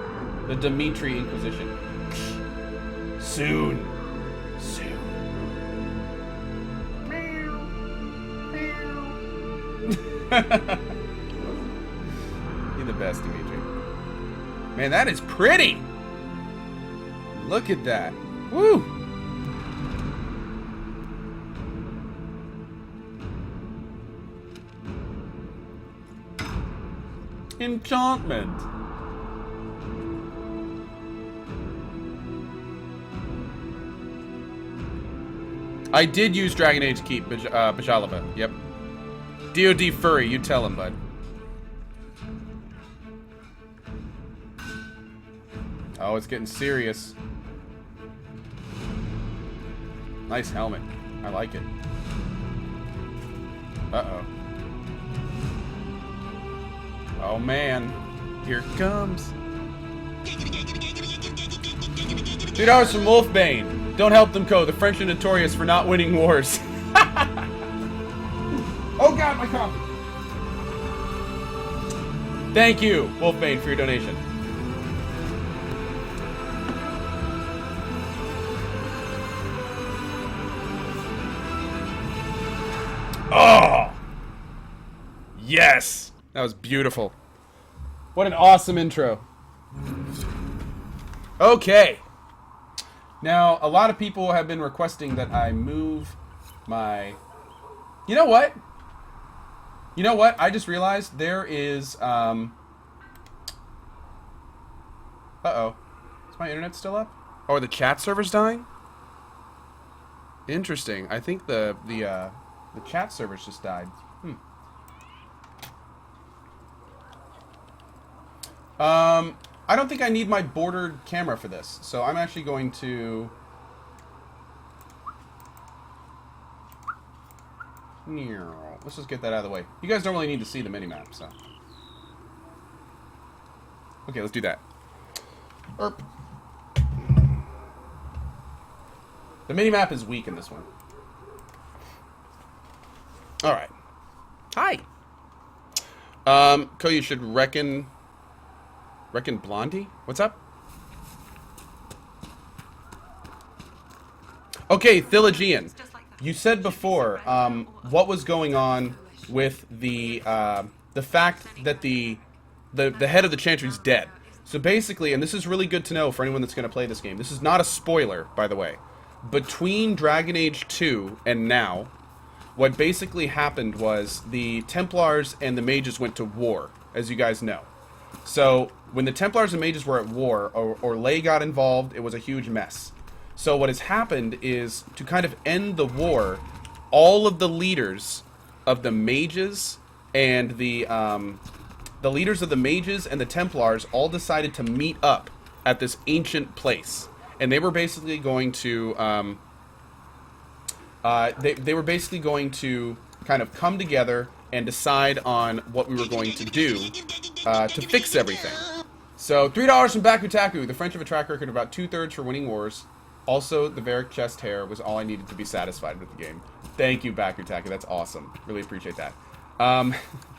The Dimitri Inquisition. Soon. Soon. You're the best, Dimitri. Man, that is pretty! Look at that. Woo! Enchantment. I did use Dragon Age Keep, Bajalova. Yep. DOD Furry, you tell him, bud. Oh, it's getting serious. Nice helmet. I like it. Uh-oh. Oh, man. Here it comes. 2 dollars from Wolfbane. Don't help them, Co. The French are notorious for not winning wars. Oh god, my coffee! Thank you, Wolfbane, for your donation. Oh! Yes! That was beautiful. What an awesome intro. Okay. Now, a lot of people have been requesting that I move my... You know what? You know what? I just realized there is, Uh-oh. Is my internet still up? Oh, are the chat servers dying? Interesting. I think the chat servers just died. I don't think I need my bordered camera for this, so I'm actually going to... Let's just get that out of the way. You guys don't really need to see the minimap, so... Okay, let's do that. Erp. The minimap is weak in this one. Alright. Hi! Ko, you should reckon Blondie? What's up? Okay, Thilligian. You said before, what was going on with the fact that the head of the Chantry is dead. So basically, and this is really good to know for anyone that's going to play this game, this is not a spoiler, by the way. Between Dragon Age 2 and now, what basically happened was the Templars and the Mages went to war, as you guys know. So, when the Templars and Mages were at war, or Lay got involved, it was a huge mess. So what has happened is, to kind of end the war, all of the leaders of the mages and the leaders of the mages and the Templars all decided to meet up at this ancient place, and they were basically going to they were basically going to kind of come together and decide on what we were going to do to fix everything. So $3 from Bakutaku. The French have a track record of about 2/3 for winning wars. Also, the Varric chest hair was all I needed to be satisfied with the game. Thank you, Bakutaku. That's awesome. Really appreciate that.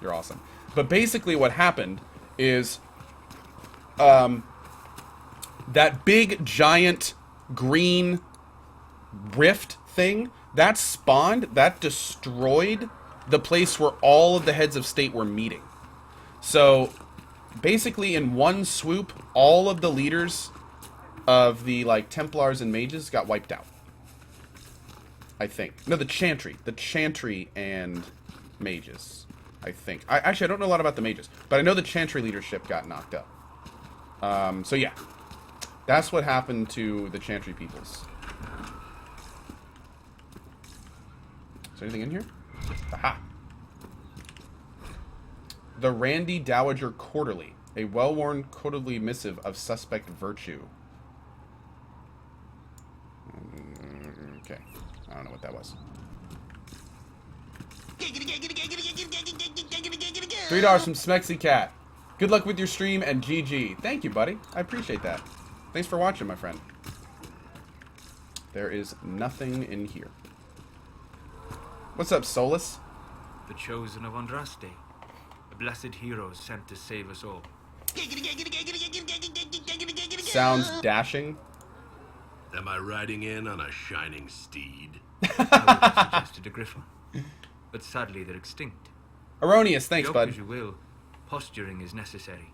You're awesome. But basically what happened is that big, giant, green rift thing, that spawned, that destroyed the place where all of the heads of state were meeting. So, basically in one swoop, all of the leaders of the, like, Templars and mages got wiped out. I think. No, the Chantry and mages, I think. Actually, I don't know a lot about the mages, but I know the Chantry leadership got knocked up. So yeah. That's what happened to the Chantry peoples. Is there anything in here? Aha! The Randy Dowager Quarterly. A well-worn quarterly missive of suspect virtue. Okay. I don't know what that was. $3 from Smexy Cat. Good luck with your stream and GG. Thank you, buddy. I appreciate that. Thanks for watching, my friend. There is nothing in here. What's up, Solas? The chosen of Andraste. The blessed heroes sent to save us all. Sounds dashing. Am I riding in on a shining steed? I would have suggested a griffon, but sadly they're extinct. Erroneous, thanks, Joke bud. as you will, posturing is necessary.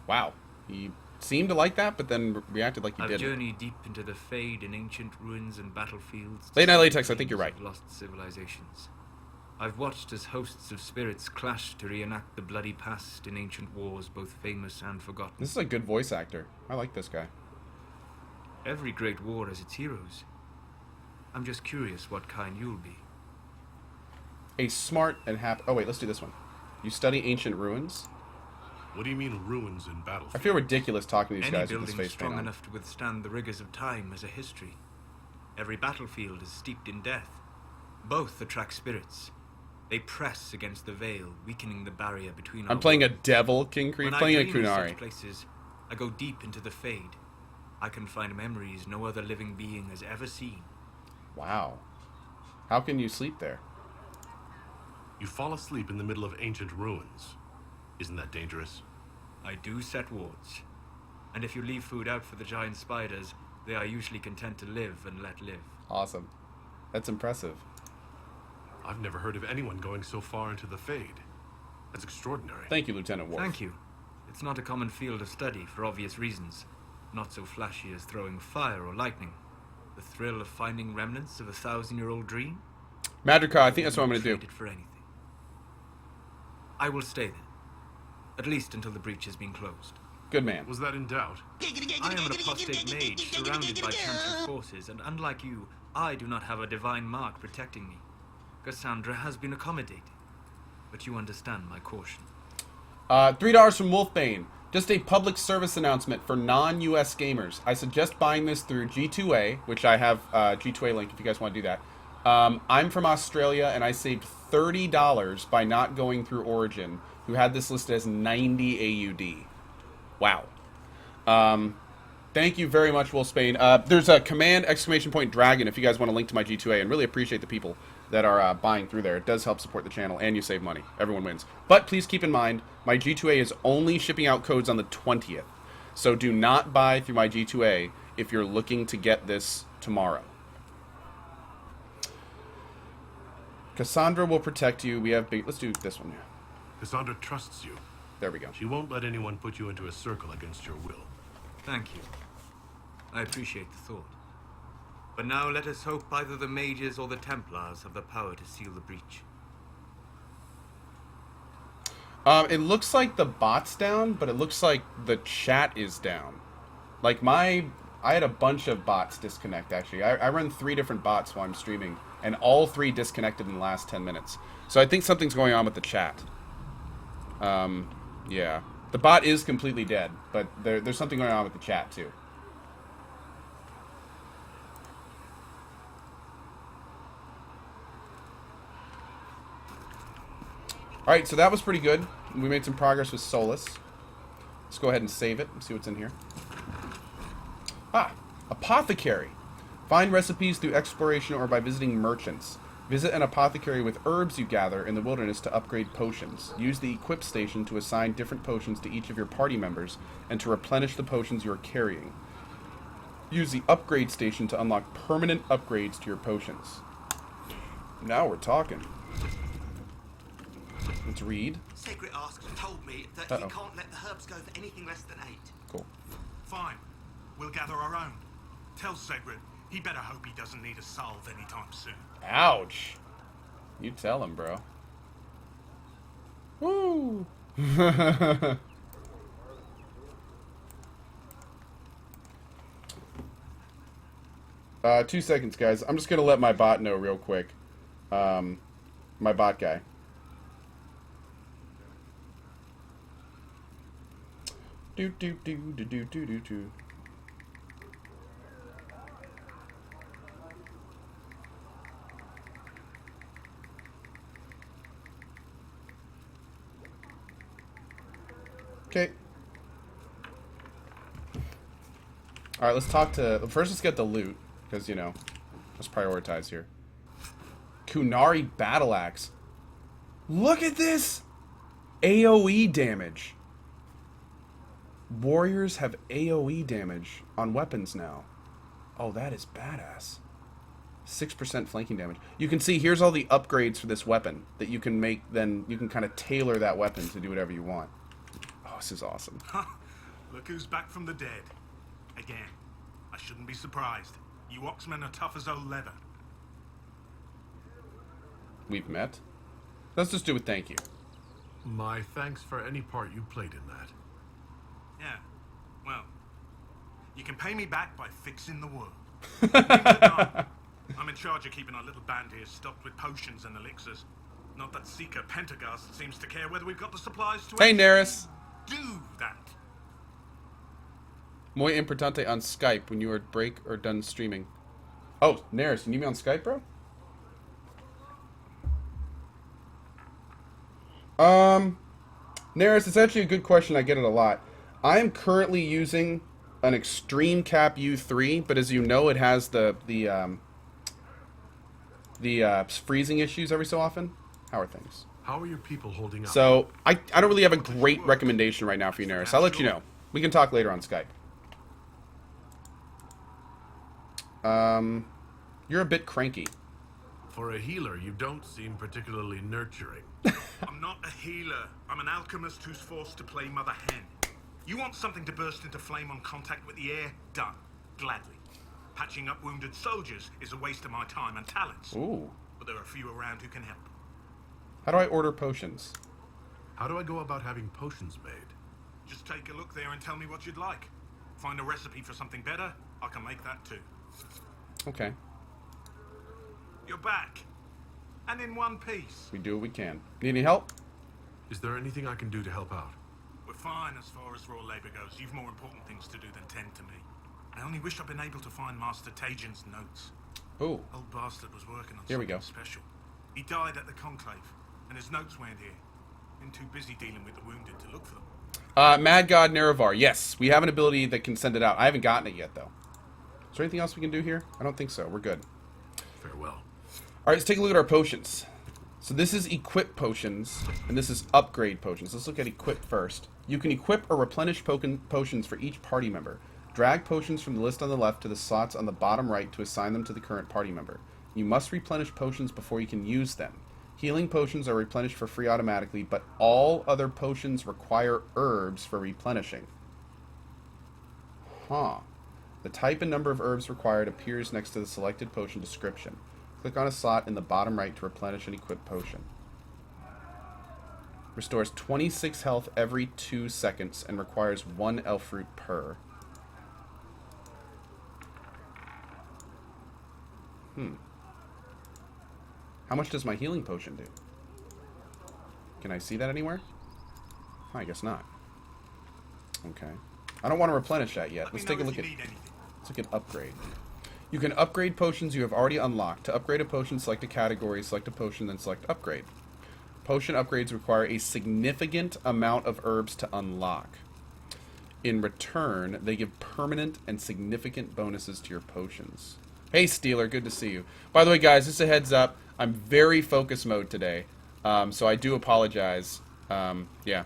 Wow, he seemed to like that, but then reacted like he I've didn't. journeyed deep into the Fade in ancient ruins and battlefields. Late Night Latex, I think you're right. Lost civilizations. I've watched as hosts of spirits clash to reenact the bloody past in ancient wars, both famous and forgotten. This is a good voice actor. I like this guy. Every great war has its heroes. I'm just curious what kind you'll be. A smart and happy... Oh, wait, let's do this one. You study ancient ruins? What do you mean ruins in battlefield? I feel ridiculous talking to these Any guys with this building face strong paint on. enough to withstand the rigors of time has a history. Every battlefield is steeped in death. Both attract spirits. They press against the veil, weakening the barrier between our I'm playing a worlds. devil, King Creed, playing a When I dream of Kunari. such places, I go deep into the Fade. I can find memories no other living being has ever seen. Wow. How can you sleep there? You fall asleep in the middle of ancient ruins. Isn't that dangerous? I do set wards. And if you leave food out for the giant spiders, they are usually content to live and let live. Awesome. That's impressive. I've never heard of anyone going so far into the Fade. That's extraordinary. Thank you, Lieutenant Worf. Thank you. It's not a common field of study for obvious reasons. Not so flashy as throwing fire or lightning. The thrill of finding remnants of a 1,000-year-old dream? Madrica, I think that's what I'm going to do. Trade it for anything. I will stay then. At least until the breach has been closed. Good man. Was that in doubt? I am an apostate mage surrounded by Chantry forces, and unlike you, I do not have a divine mark protecting me. Cassandra has been accommodating, but you understand my caution. $3 from Wolfbane. Just a public service announcement for non-US gamers. I suggest buying this through G2A, which I have G2A link if you guys want to do that. I'm from Australia, and I saved $30 by not going through Origin, who had this listed as 90 AUD. Wow. Thank you very much, Wolfsbane. There's a command !dragon if you guys want to link to my G2A, and really appreciate the people that are buying through there. It does help support the channel, and you save money. Everyone wins. But please keep in mind, my G2A is only shipping out codes on the 20th. So do not buy through my G2A if you're looking to get this tomorrow. Cassandra will protect you. We have big... Let's do this one. Cassandra trusts you. There we go. She won't let anyone put you into a circle against your will. Thank you. I appreciate the thought. But now let us hope either the mages or the Templars have the power to seal the breach. It looks like the bot's down, but it looks like the chat is down. Like, my I had a bunch of bots disconnect, actually. I run 3 different bots while I'm streaming, and all 3 disconnected in the last 10 minutes. So I think something's going on with the chat. Yeah. The bot is completely dead, but there's something going on with the chat, too. Alright, so that was pretty good. We made some progress with Solas. Let's go ahead and save it and see what's in here. Ah, Apothecary. Find recipes through exploration or by visiting merchants. Visit an apothecary with herbs you gather in the wilderness to upgrade potions. Use the equip station to assign different potions to each of your party members and to replenish the potions you are carrying. Use the upgrade station to unlock permanent upgrades to your potions. Now we're talking. Let's read. Secret Ask told me that he can't let the herbs go for anything less than 8. Cool. Fine. We'll gather our own. Tell Segrid he better hope he doesn't need a salve anytime soon. Ouch. You tell him, bro. Woo! 2 seconds, guys. I'm just gonna let my bot know real quick. My bot guy. Do do do do do do do do. Okay. Alright, let's talk to... First, let's get the loot. Because, you know, let's prioritize here. Kunari Battle Axe. Look at this! AoE damage. Warriors have AoE damage on weapons now. Oh, that is badass. 6% flanking damage. You can see, here's all the upgrades for this weapon that you can make. Then you can kind of tailor that weapon to do whatever you want. Oh, this is awesome. Look who's back from the dead. Again, I shouldn't be surprised. You Oxmen are tough as old leather. We've met. Let's just do a thank you. My thanks for any part you played in that. Yeah, well, you can pay me back by fixing the world. I'm in charge of keeping our little band here stocked with potions and elixirs. Not that Seeker Pentagast seems to care whether we've got the supplies to... Hey, Neris. Do that. Muy importante on Skype when you are at break or done streaming. Oh, Neris, you need me on Skype, bro? Neris, it's actually a good question. I get it a lot. I am currently using an Extreme Cap U3, but as you know, it has the freezing issues every so often. How are things? How are your people holding up? So, I don't really have a great recommendation right now for you, Neris. I'll let you know. We can talk later on Skype. You're a bit cranky. For a healer, you don't seem particularly nurturing. I'm not a healer. I'm an alchemist who's forced to play Mother Hen. You want something to burst into flame on contact with the air? Done. Gladly. Patching up wounded soldiers is a waste of my time and talents. Ooh. But there are a few around who can help. How do I order potions? How do I go about having potions made? Just take a look there and tell me what you'd like. Find a recipe for something better, I can make that too. Okay. You're back. And in one piece. We do what we can. Need any help? Is there anything I can do to help out? We're fine as far as raw labor goes. You've more important things to do than tend to me. I only wish I'd been able to find Master Tajin's notes. Oh. Old bastard was working on Here we something go. special. He died at the Conclave, and his notes weren't here. Been too busy dealing with the wounded to look for them. Mad God Nerevar. Yes, we have an ability that can send it out. I haven't gotten it yet, though. Is there anything else we can do here? I don't think so. We're good. Farewell. Alright, let's take a look at our potions. So this is equip potions, and this is upgrade potions. Let's look at equip first. You can equip or replenish potions for each party member. Drag potions from the list on the left to the slots on the bottom right to assign them to the current party member. You must replenish potions before you can use them. Healing potions are replenished for free automatically, but all other potions require herbs for replenishing. Huh. The type and number of herbs required appears next to the selected potion description. Click on a slot in the bottom right to replenish an equipped potion. Restores 26 health every 2 seconds and requires 1 elf fruit per. How much does my healing potion do? Can I see that anywhere? I guess not. Okay. I don't want to replenish that yet. Let's take a look at... Let's look at upgrade. You can upgrade potions you have already unlocked. To upgrade a potion, select a category, select a potion, then select upgrade. Potion upgrades require a significant amount of herbs to unlock. In return, they give permanent and significant bonuses to your potions. Hey, Steeler, good to see you. By the way, guys, just a heads up. I'm very focus mode today, so I do apologize. Yeah.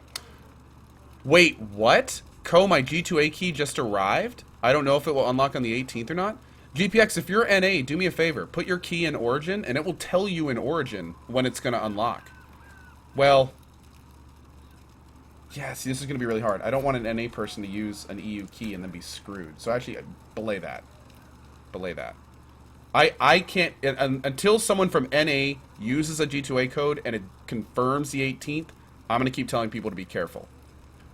Wait, what? My G2A key just arrived? I don't know if it will unlock on the 18th or not. GPX, if you're NA, do me a favor. Put your key in Origin, and it will tell you in Origin when it's going to unlock. Well, yeah, see, this is going to be really hard. I don't want an NA person to use an EU key and then be screwed. So actually, belay that. Belay that. I can't... Until someone from NA uses a G2A code and it confirms the 18th, I'm going to keep telling people to be careful.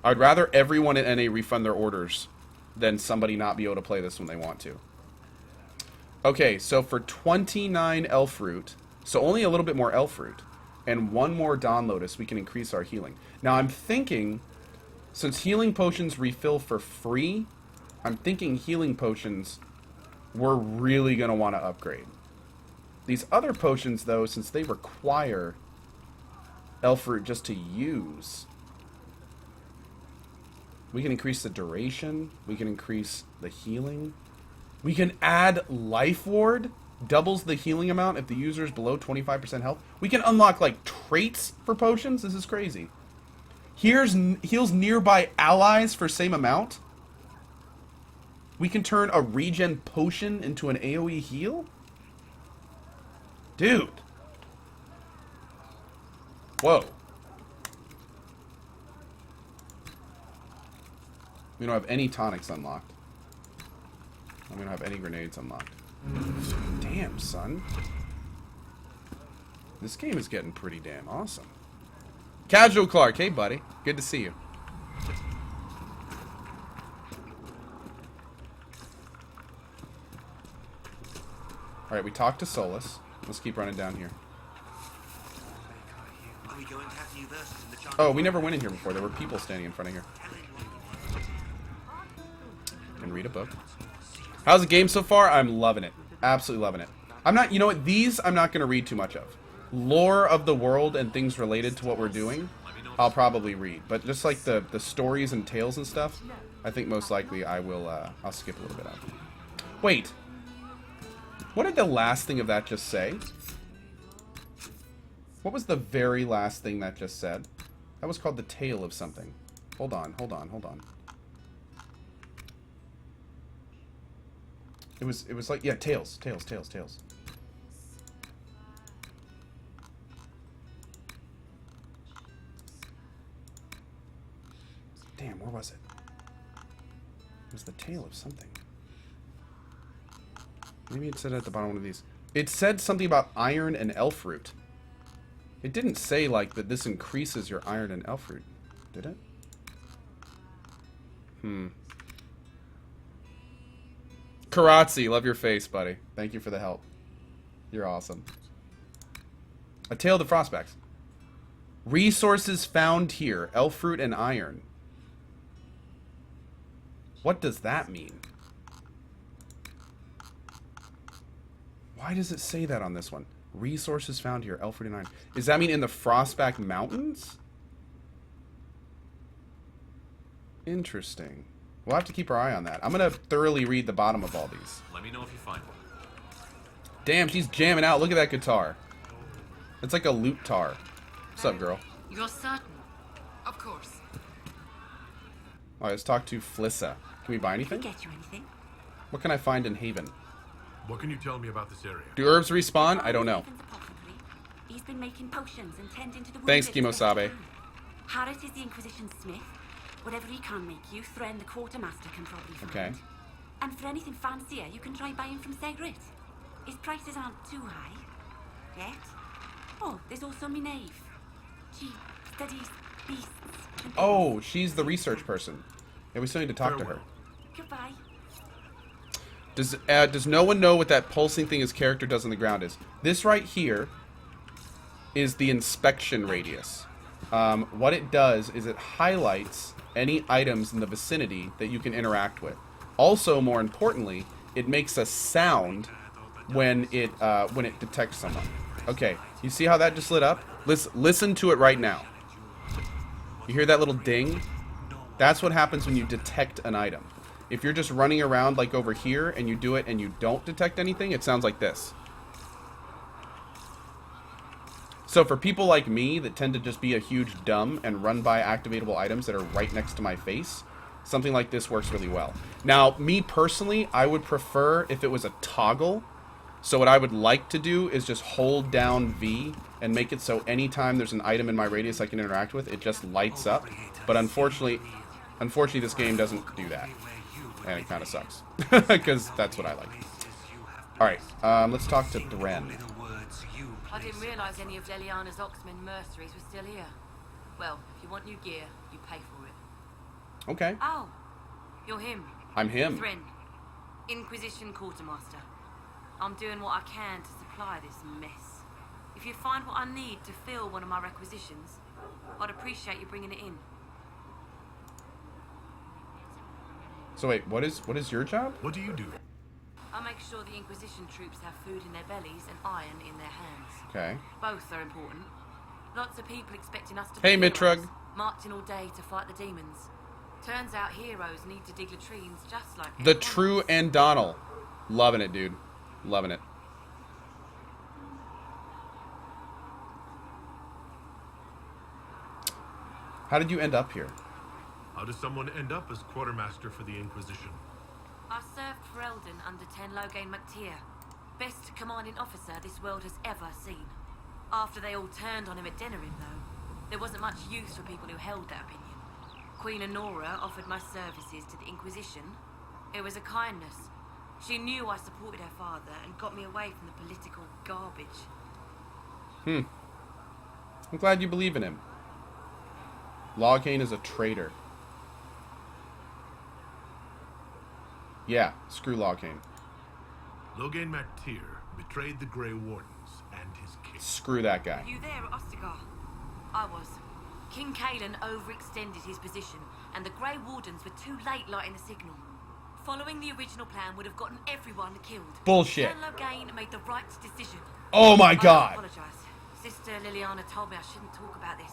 I'd rather everyone at NA refund their orders than somebody not be able to play this when they want to. Okay, so for 29 Elf Root, so only a little bit more Elf Root, and one more Dawn Lotus, we can increase our healing. Now, I'm thinking, since healing potions refill for free, I'm thinking healing potions we're really going to want to upgrade. These other potions, though, since they require Elf Root just to use, we can increase the duration, we can increase the healing. We can add Life Ward, doubles the healing amount if the user is below 25% health. We can unlock, like, traits for potions. This is crazy. Heals nearby allies for same amount. We can turn a regen potion into an AoE heal? Dude. Whoa. We don't have any tonics unlocked. We don't have any grenades unlocked. Damn, son. This game is getting pretty damn awesome. Casual Clark, hey buddy. Good to see you. Alright, we talked to Solas. Let's keep running down here. Are we going to have new verses in the Chantry? Oh, we never went in here before. There were people standing in front of here. Can read a book. How's the game so far? I'm loving it. Absolutely loving it. I'm not, you know what, these I'm not going to read too much of. Lore of the world and things related to what we're doing, I'll probably read. But just like the stories and tales and stuff, I think most likely I will, I'll skip a little bit out. Wait. What did the last thing of that just say? What was the very last thing that just said? That was called the tale of something. Hold on, hold on, hold on. It was like, yeah, tales. Damn, where was it? It was the tale of something. Maybe it said at the bottom of one of these. It said something about iron and elf root. It didn't say, like, that this increases your iron and elf root. Did it? Karatzi, love your face, buddy. Thank you for the help. You're awesome. A Tale of the Frostbacks. Resources found here. Elf fruit and iron. What does that mean? Why does it say that on this one? Resources found here. Elf fruit and iron. Does that mean in the Frostback Mountains? Interesting. We'll have to keep our eye on that. I'm going to thoroughly read the bottom of all these. Let me know if you find one. Damn, she's jamming out. Look at that guitar. It's like a lute tar. What's up, girl? You're certain? Of course. All right, let's talk to Flissa. Can we buy anything? Get you anything? What can I find in Haven? What can you tell me about this area? Do herbs respawn? I don't know. Apothecary. He's been making potions and tending to the Thanks, wounded as best Kimosabe. he can. Harris is the Inquisition smith. Whatever he can make you, Thren the Quartermaster can probably find. Okay. And for anything fancier, you can try buying from Segrit. His prices aren't too high. Yet. Oh, there's also Minave. She studies beasts. And Oh, she's the research person. Yeah, we still need to talk to her. Goodbye. Does no one know what that pulsing thing his character does on the ground is? This right here is the inspection radius. What it does is it highlights any items in the vicinity that you can interact with. Also, more importantly, it makes a sound when it detects someone. Okay, you see how that just lit up? Listen to it right now. You hear that little ding? That's what happens when you detect an item. If you're just running around like over here and you do it and you don't detect anything, it sounds like this. So for people like me that tend to just be a huge dumb and run by activatable items that are right next to my face, something like this works really well. Now, me personally, I would prefer if it was a toggle. So what I would like to do is just hold down V and make it so anytime there's an item in my radius I can interact with, it just lights up. But unfortunately this game doesn't do that. And it kind of sucks. Because that's what I like. Alright, let's talk to Dren. I didn't realise any of Leliana's Oxmen mercenaries were still here. Well, if you want new gear, you pay for it. Okay. Oh, you're him. I'm him. Dren, Inquisition Quartermaster. I'm doing what I can to supply this mess. If you find what I need to fill one of my requisitions, I'd appreciate you bringing it in. So wait, what is your job? What do you do? I make sure the Inquisition troops have food in their bellies and iron in their hands. Okay. Both are important. Lots of people expecting us to Hey, be Mitrug. heroes, marching all day to fight the demons. Turns out heroes need to dig latrines just like The everyone true else. and Donald. Loving it, dude. Loving it. How did you end up here? How does someone end up as Quartermaster for the Inquisition? I served for Eldon under 10 Logain MacTier. Best commanding officer this world has ever seen. After they all turned on him at Denerim, though, there wasn't much use for people who held that opinion. Queen Honora offered my services to the Inquisition. It was a kindness. She knew I supported her father and got me away from the political garbage. I'm glad you believe in him. Logain is a traitor. Yeah, screw Logain. Logain MacTier betrayed the Grey Wardens and his king. Screw that guy. Were you there at Ostagar? I was. King Kaelan overextended his position, and the Grey Wardens were too late lighting the signal. Following the original plan would have gotten everyone killed. Bullshit. Then Logain made the right decision. Oh my I god. apologize. Sister Liliana told me I shouldn't talk about this.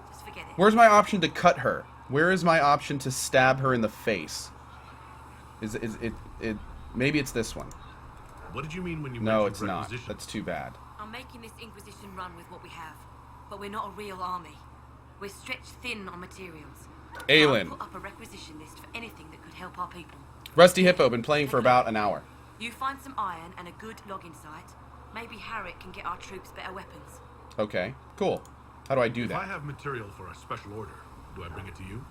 Just forget it. Where's my option to cut her? Where is my option to stab her in the face? Is it maybe it's this one. What did you mean when you No, mentioned it's not. requisition? That's too bad. I'm making this Inquisition run with what we have, but we're not a real army. We're stretched thin on materials. Aelin. I'll put up a requisition list for anything that could help our people. Rusty Hippo, been playing for about an hour. You find some iron and a good login site. Maybe Harriet can get our troops better weapons. Okay, cool. How do I do If I that? have material for a special order, do I bring it to you?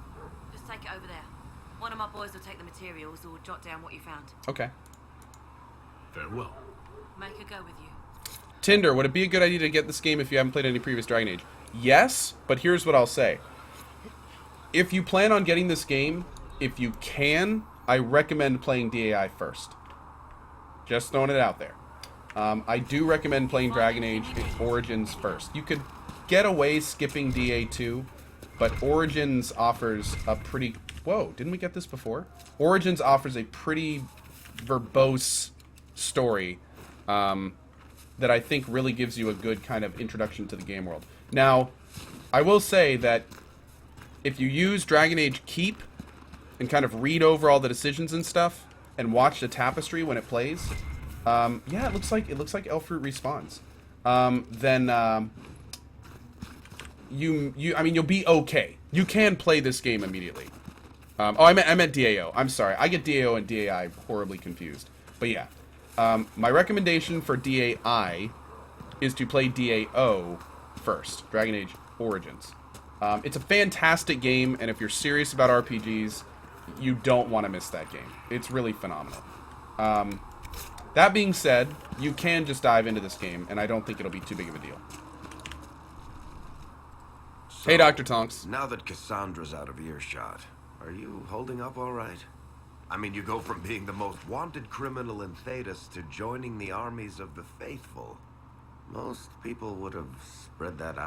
Just take it over there. One of my boys will take the materials or jot down what you found. Okay. Farewell. Make her go with you. Tinder, would it be a good idea to get this game if you haven't played any previous Dragon Age? Yes, but here's what I'll say. If you plan on getting this game, if you can, I recommend playing DAI first. Just throwing it out there. I do recommend playing Dragon Age Origins first. You could get away skipping DA2, but Origins offers a pretty... Whoa, didn't we get this before? Origins offers a pretty verbose story that I think really gives you a good kind of introduction to the game world. Now, I will say that if you use Dragon Age Keep and kind of read over all the decisions and stuff and watch the tapestry when it plays, yeah, it looks like Elfruit respawns. Then you'll be okay. You can play this game immediately. I meant DAO. I'm sorry. I get DAO and DAI horribly confused. But yeah. My recommendation for DAI is to play DAO first. Dragon Age Origins. It's a fantastic game, and if you're serious about RPGs, you don't want to miss that game. It's really phenomenal. That being said, you can just dive into this game, and I don't think it'll be too big of a deal. Hey, Dr. Tonks. Now that Cassandra's out of earshot, are you holding up all right? I mean, you go from being the most wanted criminal in Thedas to joining the armies of the faithful. Most people would have spread that out.